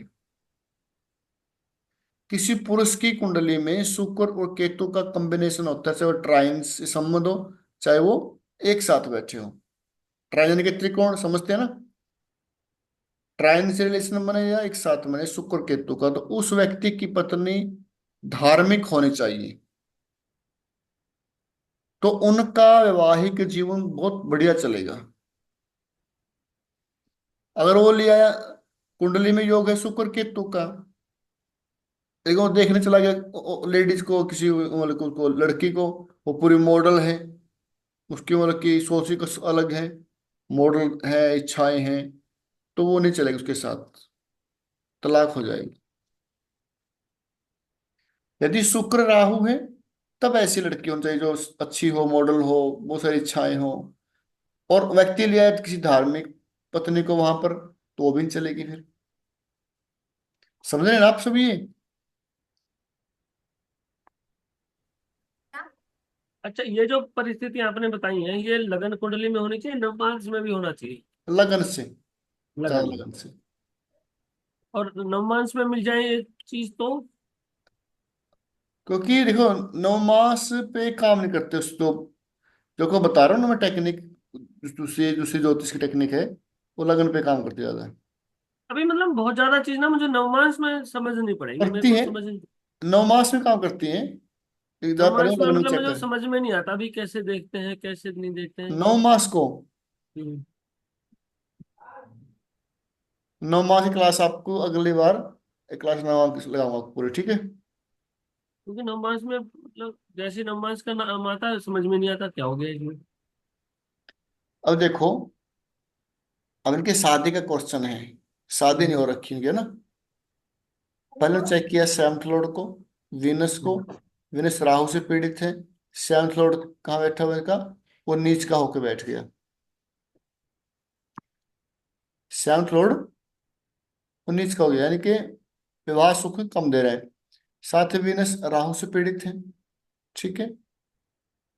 किसी पुरुष की कुंडली में शुक्र और केतु का कॉम्बिनेशन होता है, चाहे वो ट्राइन से संबंध हो, चाहे वो एक साथ बैठे हो। ट्राइन यानी कि त्रिकोण, समझते हैं ना। ट्राइन से रिलेशन बने या एक साथ बने शुक्र केतु का, तो उस व्यक्ति की पत्नी धार्मिक होनी चाहिए, तो उनका वैवाहिक जीवन बहुत बढ़िया चलेगा। अगर वो लिया कुंडली में योग है शुक्र केतु का, लेकिन वो देखने चला गया लेडीज को, किसी मतलब को लड़की को, वो पूरी मॉडल है, उसकी मतलब की सोच ही कुछ अलग है, मॉडल है, इच्छाएं हैं, तो वो नहीं चलेगी उसके साथ, तलाक हो जाएगी। यदि शुक्र राहु है, तब ऐसी लड़की होनी चाहिए जो अच्छी हो, मॉडल हो, बहुत सारी इच्छाएं हो, और व्यक्ति लिया है किसी धार्मिक पत्नी को वहां पर, तो वो भी नहीं चलेगी फिर। समझ रहे हैं ना आप सभी ये? अच्छा, ये जो परिस्थिति आपने बताई है, ये लगन कुंडली में होनी चाहिए, नवमांस में भी होना चाहिए? लगन से, चाहे लगन में। लगन से। और नवमांस में मिल जाए ये चीज तो? क्योंकि देखो, 9 मास पे काम नहीं करते उस तो, जो को बता रहा हूँ ना मैं टेक्निक, दूसरी दूसरी ज्योतिष की टेक्निक है, वो लगन पे काम करती ज्यादा है। अभी मतलब बहुत ज्यादा चीज ना मुझे नवमांस में समझनी पड़ेगी, मेरे करती को है, समझ। 9 मास में काम करती है, एक बार पहले नवमांस में लगन में मतलब चेक मुझे कर। समझ में नहीं आता अभी, कैसे देखते हैं कैसे नहीं देखते हैं। 9 मास को, हम्म। 9 मास की क्लास आपको अगली बार एक क्लास लगाऊंगा पूरी, ठीक है। क्योंकि नवमांस में मतलब जैसे नवमांस का नाम आता है समझ में नहीं आता क्या हो गया इसमें। अब देखो, अब इनके शादी का क्वेश्चन है, शादी नहीं हम्म। हो रखी है ना। पहले चेक किया 7th लॉर्ड को, वीनस को। हम्म। वीनस राहु से पीड़ित है। 7th लॉर्ड कहाँ बैठा हुआ है इनका, वो नीच का होकर बैठ गया। 7th लॉर्ड वो नीच का हो गया, यानी कि विवाह सुख कम दे रहा है। साथ ही वीनस राहु से पीड़ित है, ठीक है।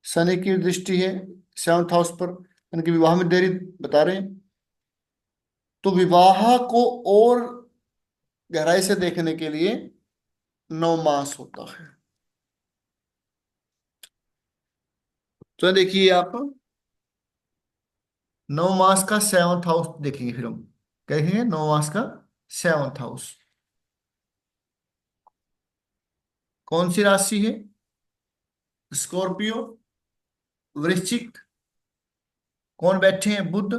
शनि की दृष्टि है 7th हाउस पर, यानी कि विवाह में देरी बता रहे हैं। तो विवाह को और गहराई से देखने के लिए 9 मास होता है। तो देखिए आप, 9 मास का 7th हाउस देखेंगे, फिर हम क्या देखेंगे, 9 मास का 7th हाउस कौन सी राशि है, स्कॉर्पियो, वृश्चिक। कौन बैठे हैं, बुध।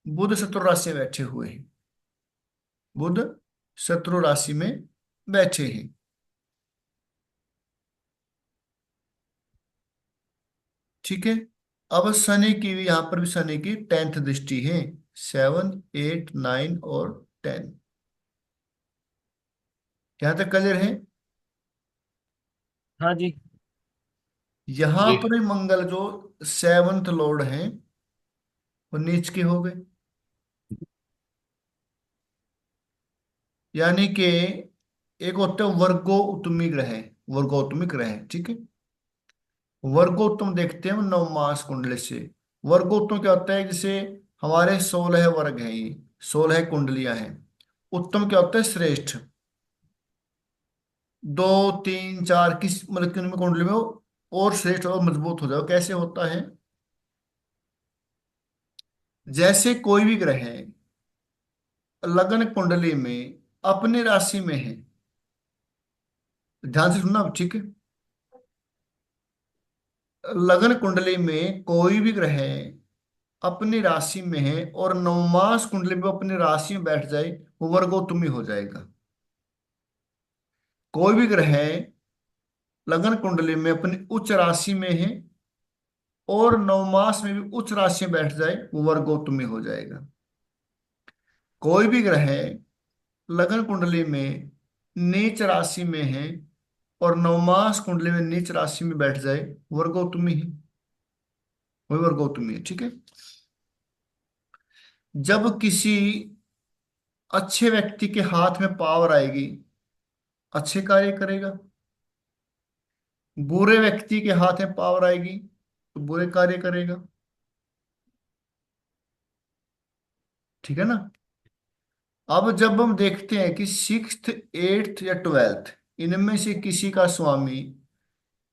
बुध शत्रु राशि में बैठे हुए हैं, बुध शत्रु राशि में बैठे हैं, ठीक है। अब शनि की भी, यहां पर भी शनि की 10th दृष्टि है, 7, 8, 9 और 10। यहां तक क्लियर है। हाँ जी। यहां जी। पर मंगल जो 7th लॉर्ड हैं, वो नीच के हो गए, यानी कि एक होते हैं वर्गो उत्तमी ग्रह, वर्गोत्तमी ग्रह, ठीक है। वर्गोत्तम देखते हैं हम 9 मास कुंडली से। वर्गोत्तम क्या होता है, जैसे हमारे 16 वर्ग हैं, ये 16 कुंडलियां हैं। उत्तम क्या होता है, श्रेष्ठ। 2, 3, 4 किस मतलब कि उनमें कुंडली में वो और श्रेष्ठ और मजबूत हो जाए। कैसे होता है, जैसे कोई भी ग्रह है लगन कुंडली में अपनी राशि में है, ध्यान से सुनना अब, ठीक है। लगन कुंडली में कोई भी ग्रह अपनी राशि में है और 9 मास कुंडली में अपनी राशि में बैठ जाए, वो वर्गोत्तमी हो जाएगा। कोई भी ग्रह लगन कुंडली में अपनी उच्च राशि में है और 9 मास में भी उच्च राशि में बैठ जाए, वो वर्गोत्तमी हो जाएगा। कोई भी ग्रह लगन कुंडली में नीच राशि में है और 9 मास कुंडली में नीच राशि में बैठ जाए, वर्गोत्तमी है। वही और गौतमी है, ठीक है। जब किसी अच्छे व्यक्ति के हाथ में पावर आएगी, अच्छे कार्य करेगा। बुरे व्यक्ति के हाथ में पावर आएगी तो बुरे कार्य करेगा, ठीक है ना। अब जब हम देखते हैं कि सिक्स्थ, एट्थ या ट्वेल्थ, इनमें से किसी का स्वामी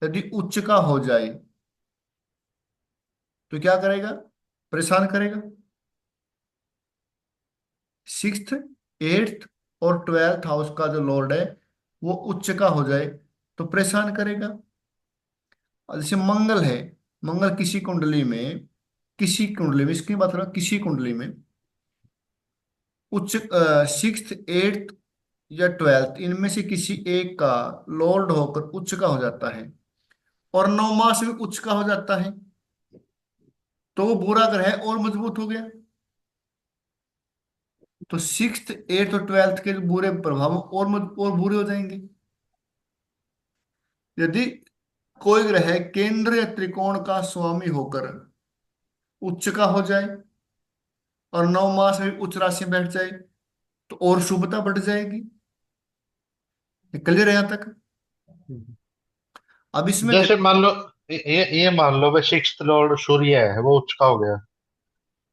यदि उच्च का हो जाए तो क्या करेगा? परेशान करेगा। सिक्स्थ, एट्थ और ट्वेल्थ हाउस का जो लॉर्ड है वो उच्च का हो जाए तो परेशान करेगा। और जैसे मंगल है, मंगल किसी कुंडली में, किसी कुंडली में, इसकी बात करो, किसी कुंडली में उच्च, सिक्स्थ, एट्थ या ट्वेल्थ, इनमें से किसी एक का लॉर्ड होकर उच्च का हो जाता है और नौ मास में उच्च का हो जाता है, तो वो बुरा ग्रह है और मजबूत हो गया। तो सिक्स्थ, एट्थ और ट्वेल्थ के बुरे प्रभाव और बुरे हो जाएंगे। यदि कोई ग्रह केंद्र या त्रिकोण का स्वामी होकर उच्च का हो जाए और नौ मास में उच्च राशि में बैठ जाए तो और शुभता बढ़ जाएगी। क्लियर है यहां तक? अब इसमें जैसे देखो, मान लो, ये मान लो भाई, सिक्स्थ लॉर्ड सूर्य है, वो उच्च का हो गया,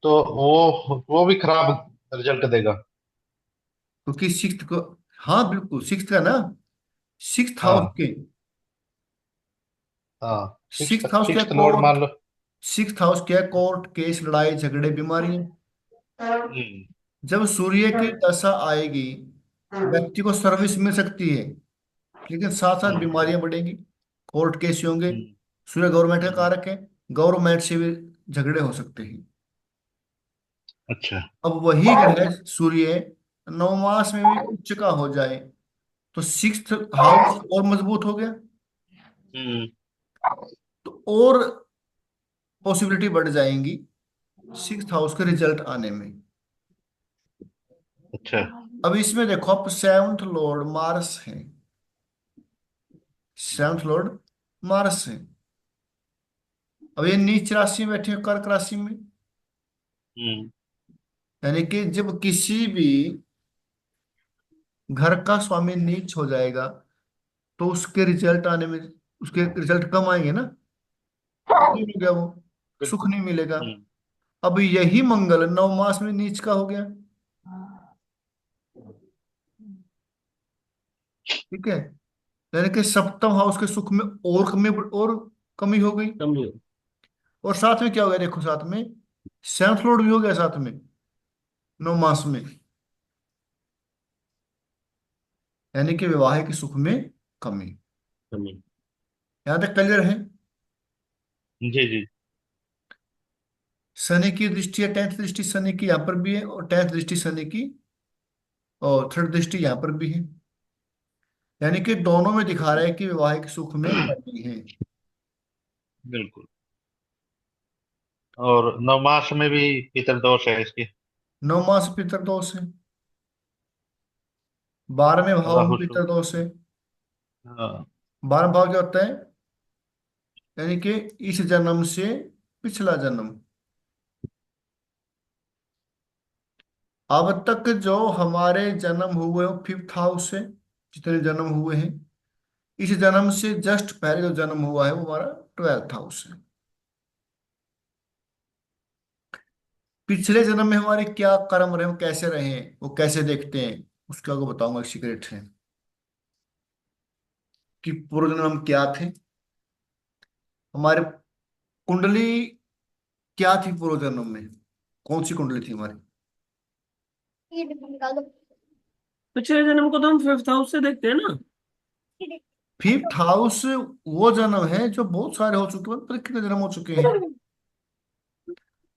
तो वो भी खराब रिजल्ट देगा। क्योंकि सिक्स्थ को, हाँ बिल्कुल सिक्स्थ का ना, सिक्स्थ हाउस हाँ। के, हाँ, सिक्स्थ सिक्स्थ हाउस क्या, सिक्स्थ लॉर्ड कोर्ट, मान लो। सिक्स्थ हाउस क्या, कोर्ट केस, लड़ाई झगड़े, बीमारियां। हम्म। जब सूर्य की दशा आएगी व्यक्ति को सर्विस मिल सकती है, लेकिन साथ साथ हम्म। बीमारियां बढ़ेंगी, कोर्ट केस होंगे। हम्म। सूर्य गवर्नमेंट का हम्म। कारक है, गवर्नमेंट से भी झगड़े हो सकते हैं। अच्छा। अब वही ग्रह सूर्य नौ मास में भी उच्च का हो जाए तो सिक्स्थ हाउस और मजबूत हो गया, हम्म। तो और पॉसिबिलिटी बढ़ जाएंगी सिक्स्थ हाउस के रिजल्ट आने में। अच्छा। अब इसमें देखो, आप सेवंथ लॉर्ड मार्स है, सेवंथ लॉर्ड मार्स है। अब ये नीच राशि में बैठे हैं, कर्क राशि में। हम्म। यानी कि जब किसी भी घर का स्वामी नीच हो जाएगा तो उसके रिजल्ट आने में, उसके रिजल्ट कम आएंगे ना, नहीं हो गया वो, सुख बिल्कुल। नहीं मिलेगा। हम्म। अब यही मंगल नौ मास में नीच का हो गया, ठीक है। यानी कि सप्तम हाउस के सुख में और कमी हो गई। समझो। और साथ में क्या हो गया देखो, साथ में सेवंथ लॉर्ड भी हो गया साथ में नौ मास में, यानी कि वैवाहिक सुख में कमी। समझ। यहां तक क्लियर है? जी जी। शनि की दृष्टि है, टेंथ दृष्टि शनि की यहाँ पर भी है, और टेंथ दृष्टि शनि की और थर्ड दृष्टि यहाँ पर भी है। यानी कि दोनों में दिखा रहा है कि वैवाहिक सुख में कमी है। बिल्कुल। और नवमास में भी पितृदोष है इसकी। नौ मास पितृदोष है, 12वें भाव में राहु शुभ। पितृदोष है। हाँ। 12वां भाव क्या होता है? यानी कि इस जन्म से पिछला जन्म। अब तक जो हमारे जन्म हुए हो फिफ्थ हाउस से, जितने जन्म हुए हैं, इस जन्म से जस्ट पहले जो जन्म हुआ है वो हमारा ट्वेल्थ हाउस है। पिछले जन्म में हमारे क्या कर्म रहे, हम कैसे रहे हैं, वो कैसे देखते हैं, उसका आपको बताऊंगा, एक सीक्रेट है कि पूर्व जन्म हम क्या थे, हमारे कुंडली क्या थी पूर्व जन्म में, कौन सी कुंडली थी हमारी। पिछले जन्म को तो हम फिफ्थ हाउस से देखते हैं ना। फिफ्थ हाउस वो जन्म है जो बहुत सारे हो चुके हैं, पर कितने जन्म हो चुके हैं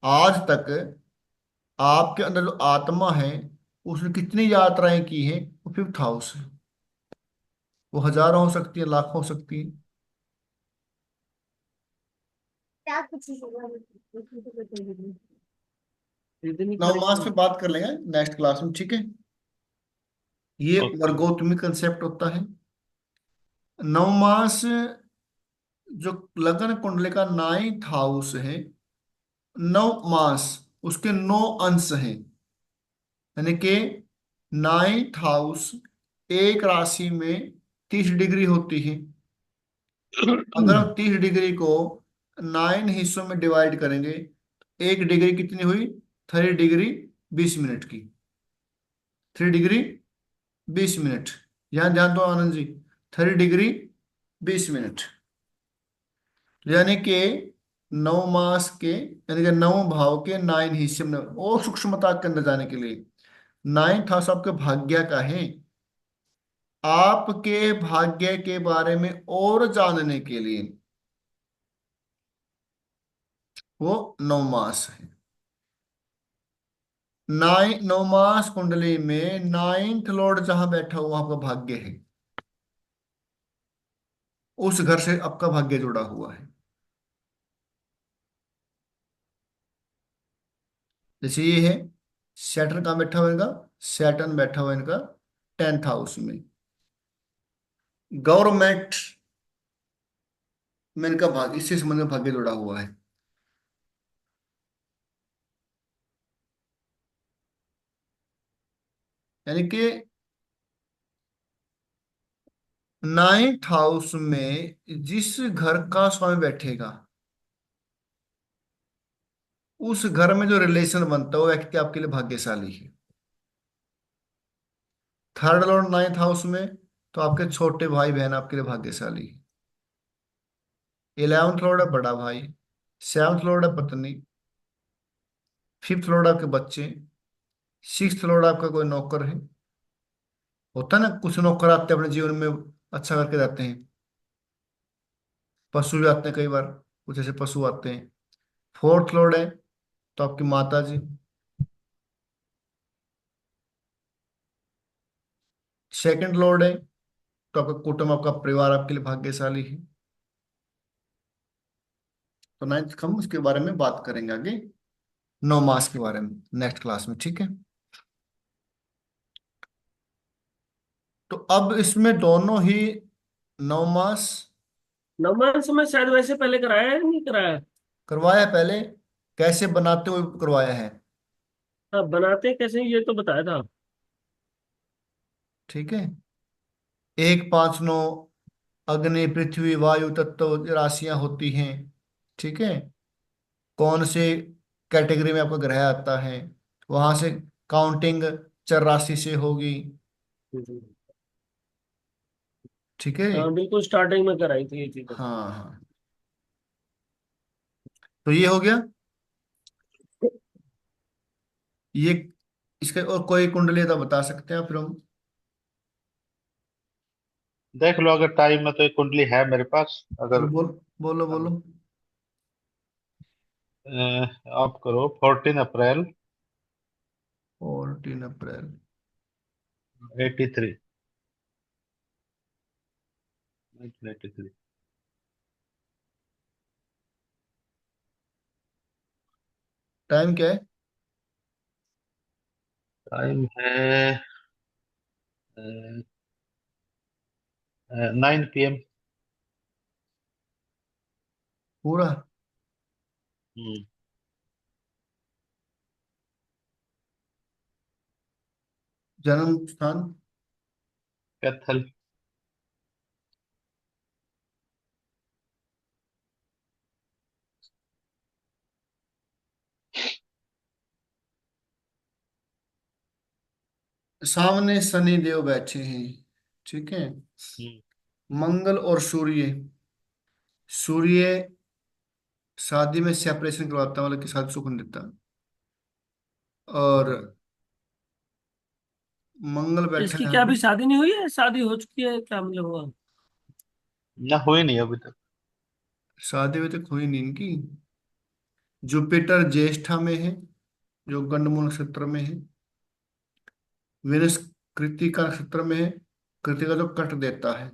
आज तक। आपके अंदर जो आत्मा है उसने कितनी यात्राएं की हैं, वो फिफ्थ हाउस है। वो हजारों हो सकती है, लाखों हो सकती है। इतनी नवमास पे परेशानी। बात कर लेंगे नेक्स्ट क्लास में, ठीक है। ये ओके। वर्गोत्तमी कंसेप्ट होता है। नवमास जो लगन कुंडली का नाइन्थ हाउस है, नौ मास, उसके नौ अंश हैं, यानी कि नाइन्थ हाउस एक राशि में 30 डिग्री होती है। अगर हम 30 डिग्री को 9 हिस्सों में डिवाइड करेंगे, एक डिग्री कितनी हुई? 3 डिग्री 20 मिनट की। 3 डिग्री 20 मिनट। यहाँ ध्यान दो आनंद जी, 3 डिग्री 20 मिनट, यानी कि 9 मास के, यानी कि 9 भाव के 9 हिस्से में। और सूक्ष्मता के अंदर जाने के लिए, 9th हाउस आपके भाग्य का है। आपके भाग्य के बारे में और जानने के लिए वो 9 मास है। 9 मास कुंडली में 9th लॉर्ड जहां बैठा हुआ आपका भाग्य है, उस घर से आपका भाग्य जुड़ा हुआ है। जैसे ये है, सैटर्न कहाँ बैठा हुआ है इनका? सैटर्न बैठा हुआ है इनका 10th हाउस में। गवर्नमेंट में इनका भाग, इससे संबंध में भाग्य जुड़ा हुआ है। यानी कि 9th हाउस में जिस घर का स्वामी बैठेगा, उस घर में जो रिलेशन बनता है वो व्यक्ति आपके लिए भाग्यशाली है। 3rd लॉर्ड 9th हाउस में, तो आपके छोटे भाई बहन आपके लिए भाग्यशाली है। 11th लॉर्ड है बड़ा भाई। 7th लॉर्ड है पत्नी। 5th लॉर्ड आपके बच्चे। 6th लॉर्ड आपका कोई नौकर है। होता है ना, कुछ नौकर आते हैं अपने जीवन में, अच्छा करके जाते हैं। पशु भी आते हैं कई बार, कुछ ऐसे पशु आते हैं। 4th लॉर्ड है तो आपकी माता जी। 2nd लॉर्ड है तो आपका कुटुंब, आपका परिवार आपके लिए भाग्यशाली है। तो 9th हम उसके बारे में बात करेंगे आगे, 9 मास के बारे में नेक्स्ट क्लास में, ठीक है। तो अब इसमें दोनों ही 9 मास नवमास में शायद वैसे पहले कराया है नहीं कराया? करवाया है पहले, कैसे बनाते हुए करवाया है, हाँ, बनाते कैसे हैं, ये तो बताया था। ठीक है। 1 5 9 अग्नि पृथ्वी वायु तत्व राशियां होती हैं, ठीक है। कौन से कैटेगरी में आपका ग्रह आता है, वहां से काउंटिंग चर राशि से होगी, हम्म। ठीक है। हाँ बिल्कुल, स्टार्टिंग में कराई थी ये चीजें। हाँ हाँ, तो ये हो गया ये। इसके और कोई कुंडली है तो बता सकते हैं फिर हम। देख लो, अगर टाइम में तो एक कुंडली है मेरे पास, चलो अगर बोलो बोलो। आप करो 14 अप्रैल 14 अप्रैल। 83, 1983। टाइम क्या है? टाइम है 9 PM। पूरा? जन्म स्थान? कैथल। सामने शनि देव बैठे हैं, ठीक है। हम्म। मंगल और सूर्य। सूर्य शादी में सेपरेशन करवाता है, मतलब कि शादी सुख नहीं देता। और मंगल बैठा है इसकी यहाँ क्या पे। अभी शादी नहीं हुई है? शादी हो चुकी है क्या, मतलब हुआ? ना, हुई नहीं अभी तक। शादी में तक हुई नहीं इनकी। जुपिटर ज्येष्ठा में है, जो गंडमूल नक्षत्र में है। वेनस कृतिका नक्षत्र में है, कृतिका जो कट देता है,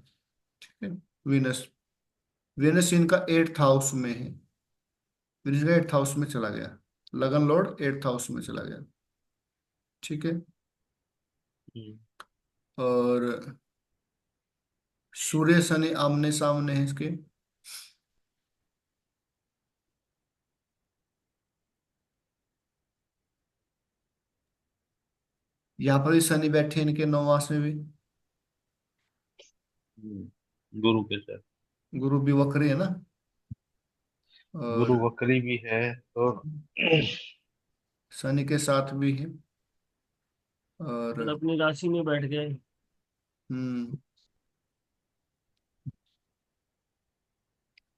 ठीक है। वेनस, वेनस इनका 8th हाउस में है। वेनस का 8th हाउस में चला गया, लगन लॉर्ड 8th हाउस में चला गया, ठीक है। हम्म। और सूर्य शनि आमने सामने है इसके। यहाँ पर भी शनि बैठे इनके 9 मास में भी। गुरु के साथ। गुरु भी वक्री है ना। गुरु और वक्री भी है तो शनि के साथ भी है। फिर और अपनी राशि में बैठ गए। हम्म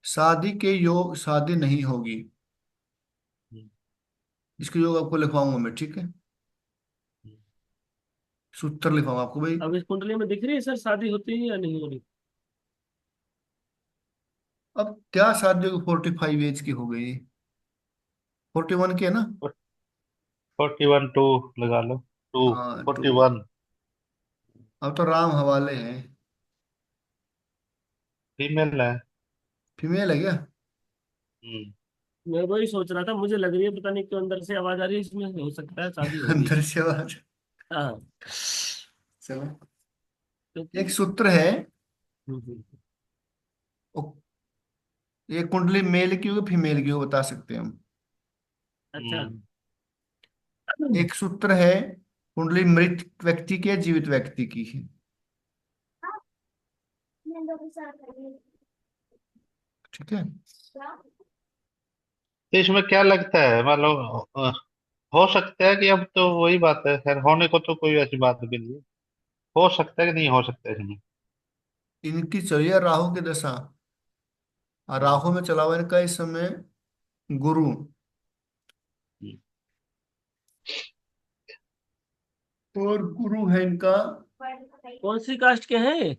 शादी के योग, शादी नहीं होगी। इसके योग आपको लिखवाऊंगा मैं, ठीक है। सूत्र लिखवाऊंगा आपको भाई। अब इस कुंडली में दिख रही है सर, शादी होती है या नहीं हो रही? अब क्या शादी होगी, 45 एज की हो गई। 41 की है ना। 41 टू लगा लो। टू हाँ, टू। 41। अब तो राम हवाले हैं। फीमेल है। फीमेल है क्या? हम्म। मैं वही सोच रहा था, मुझे लग रही है, पता नहीं क्यों अंदर से आवाज आ रही है, इसमें हो सकता है शादी होगी अंदर इसकी। से आवाज। हाँ। चलो। क्योंकि एक सूत्र है। हम्म। ओ, ये कुंडली मेल की होगी फीमेल की होगी, बता सकते हैं हम। अच्छा। हम्म। एक सूत्र है। कुंडली मृत व्यक्ति की है, जीवित व्यक्ति की है। ठीक है। तो इसमें क्या लगता है, मतलब हो सकता है कि अब तो वही बात है, खैर होने को तो कोई ऐसी बात भी नहीं है। हो सकता है कि नहीं हो सकता है इसमें। इनकी चलिए राहु की दशा। और हम्म। राहु में चला हुआ इनका इस समय गुरु। हम्म। और गुरु है इनका। कौन सी कास्ट के हैं ये?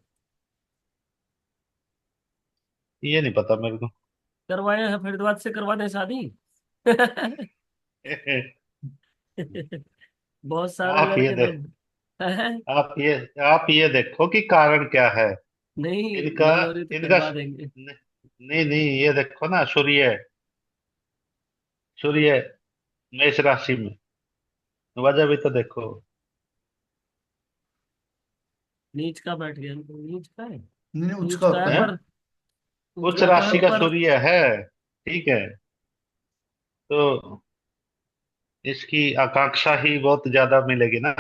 ये नहीं पता मेरे को। करवाए हैं फरीदाबाद से, करवा दें शादी। बहुत सारे आप ये लड़के तो देख हैं। आप ये आप ये देखो कि कारण क्या है नहीं, इनका। नहीं हो रही तो इनका करवा देंगे। नहीं नहीं, ये देखो ना, सूर्य। सूर्य मेष राशि में। वजह भी तो देखो। नीच का बैठ गया, नीच का है। नहीं, उच्च नीच का का है होता है। पर, उच्च उजला तो है राशि का पर। सूर्य है। ठीक है। तो इसकी आकांक्षा ही बहुत ज्यादा मिलेगी ना।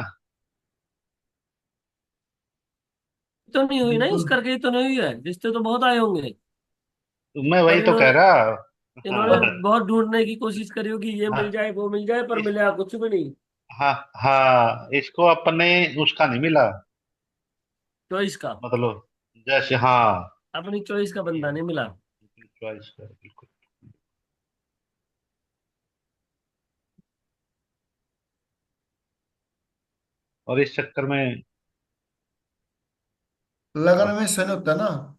तो नहीं हुई ना, इस बिल्कुल। करके ही तो नहीं हुई है, रिश्ते तो बहुत आए होंगे। तो मैं पर वही तो कह इन्होंने रहा। इन्होंने हाँ। बहुत ढूंढने की कोशिश करी होगी, ये मिल हाँ। जाए वो मिल जाए, पर इस मिला कुछ भी नहीं। हाँ हाँ, इसको अपने उसका नहीं मिला। चॉइस का। मतलब जैसे, हाँ। अपनी चॉइस का ये बंदा नहीं मिला। चॉइस का बिल्कुल। और इस चक्कर में लगन हाँ। में शनि होता है ना,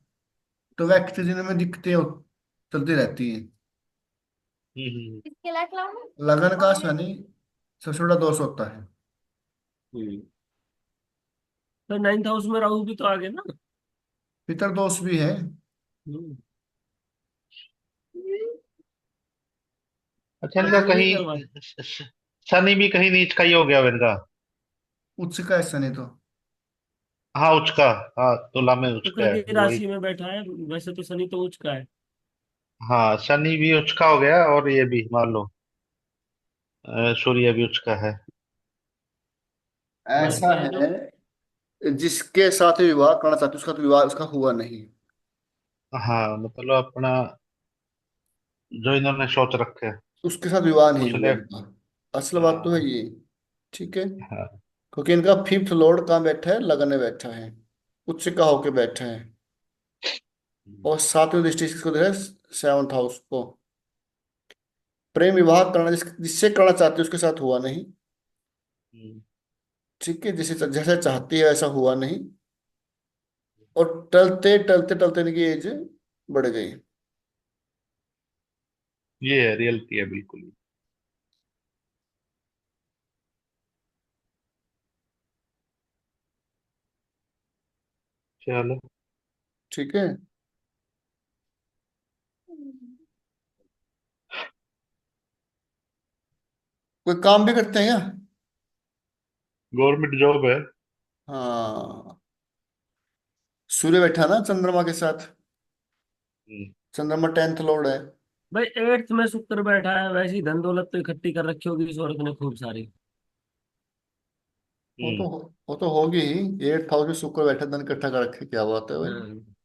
तो व्यक्ति जिनमें दिक्कतें चलती रहती हैं। हम्म। लगन का शनि सबसे बड़ा दोष होता है। हम्म। तो 9th हाउस में राहु भी तो आ गए ना। पितर दोष भी है। हम्म। अच्छा, पर इनका वो नहीं करवा। कहीं शनि भी कहीं नीच का ही हो गया इनका। उच्च का है शनि तो। हाँ, उच का। हाँ, तुला में उच का शुक्र है की वही। राशि में बैठा है, वैसे तो शनि तो उच्च का है। हाँ, शनि भी उच का हो गया और ये भी मान लो सूर्य भी उच का है। बस ऐसा ये जो। है, जिसके साथ विवाह करना चाहते उसका तो विवाह उसका हुआ नहीं। हाँ, मतलब अपना जो इन्होंने सोच रखे उसके साथ विवाह नहीं कुछ हुआ ले। इनका। असल बात तो है हाँ। ये। ठीक है। हाँ। क्योंकि इनका फिफ्थ लॉर्ड कहाँ बैठा है, लगन में बैठा है। उच्च का होके बैठा है। और सातवीं दृष्टि किसको दे रहा है, 7th हाउस को। प्रेम विवाह करना जिससे करना चाहते उसके साथ हुआ नहीं। हम्म। ठीक है, जैसे जैसे चाहती है ऐसा हुआ नहीं। और टलते टलते टलते इनकी एज बढ़ गई। ये है, रियलिटी है बिल्कुल। चलो। ठीक है। कोई काम भी करते हैं क्या? गवर्नमेंट जॉब है। हाँ। सूर्य बैठा ना चंद्रमा के साथ। हम्म। चंद्रमा 10th लॉर्ड है। भाई 8th में शुक्र बैठा है, वैसी धन दौलत तो इकट्ठी कर रखी होगी इस औरत ने खूब सारी। हम्म। वो तो होगी ही। 8 हाउस में शुक्र बैठा, धन इकट्ठा कर रखे, क्या बात है भाई। हाँ,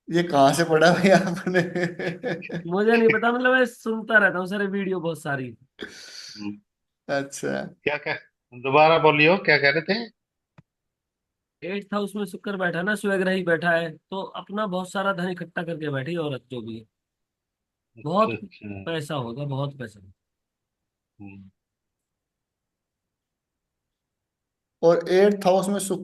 ये कहाँ से पढ़ा भाई आपने? मुझे नहीं पता, मतलब मैं सुनता रहता हूँ सारे वीडियो बहुत सारी। हम्म। अच्छा। क्या क्या, दोबारा बोलियो, क्या कह रहे थे? 8th हाउस में शुक्र बैठा ना, स्वग्रही बैठा है, तो अपना बहुत सारा धन इकट्ठा करके बैठी है औरत जो भी है। अच्छा बहुत अच्छा। पैसा होगा, बहुत पैसा। हम्म। और 8 हाउस में शुक्र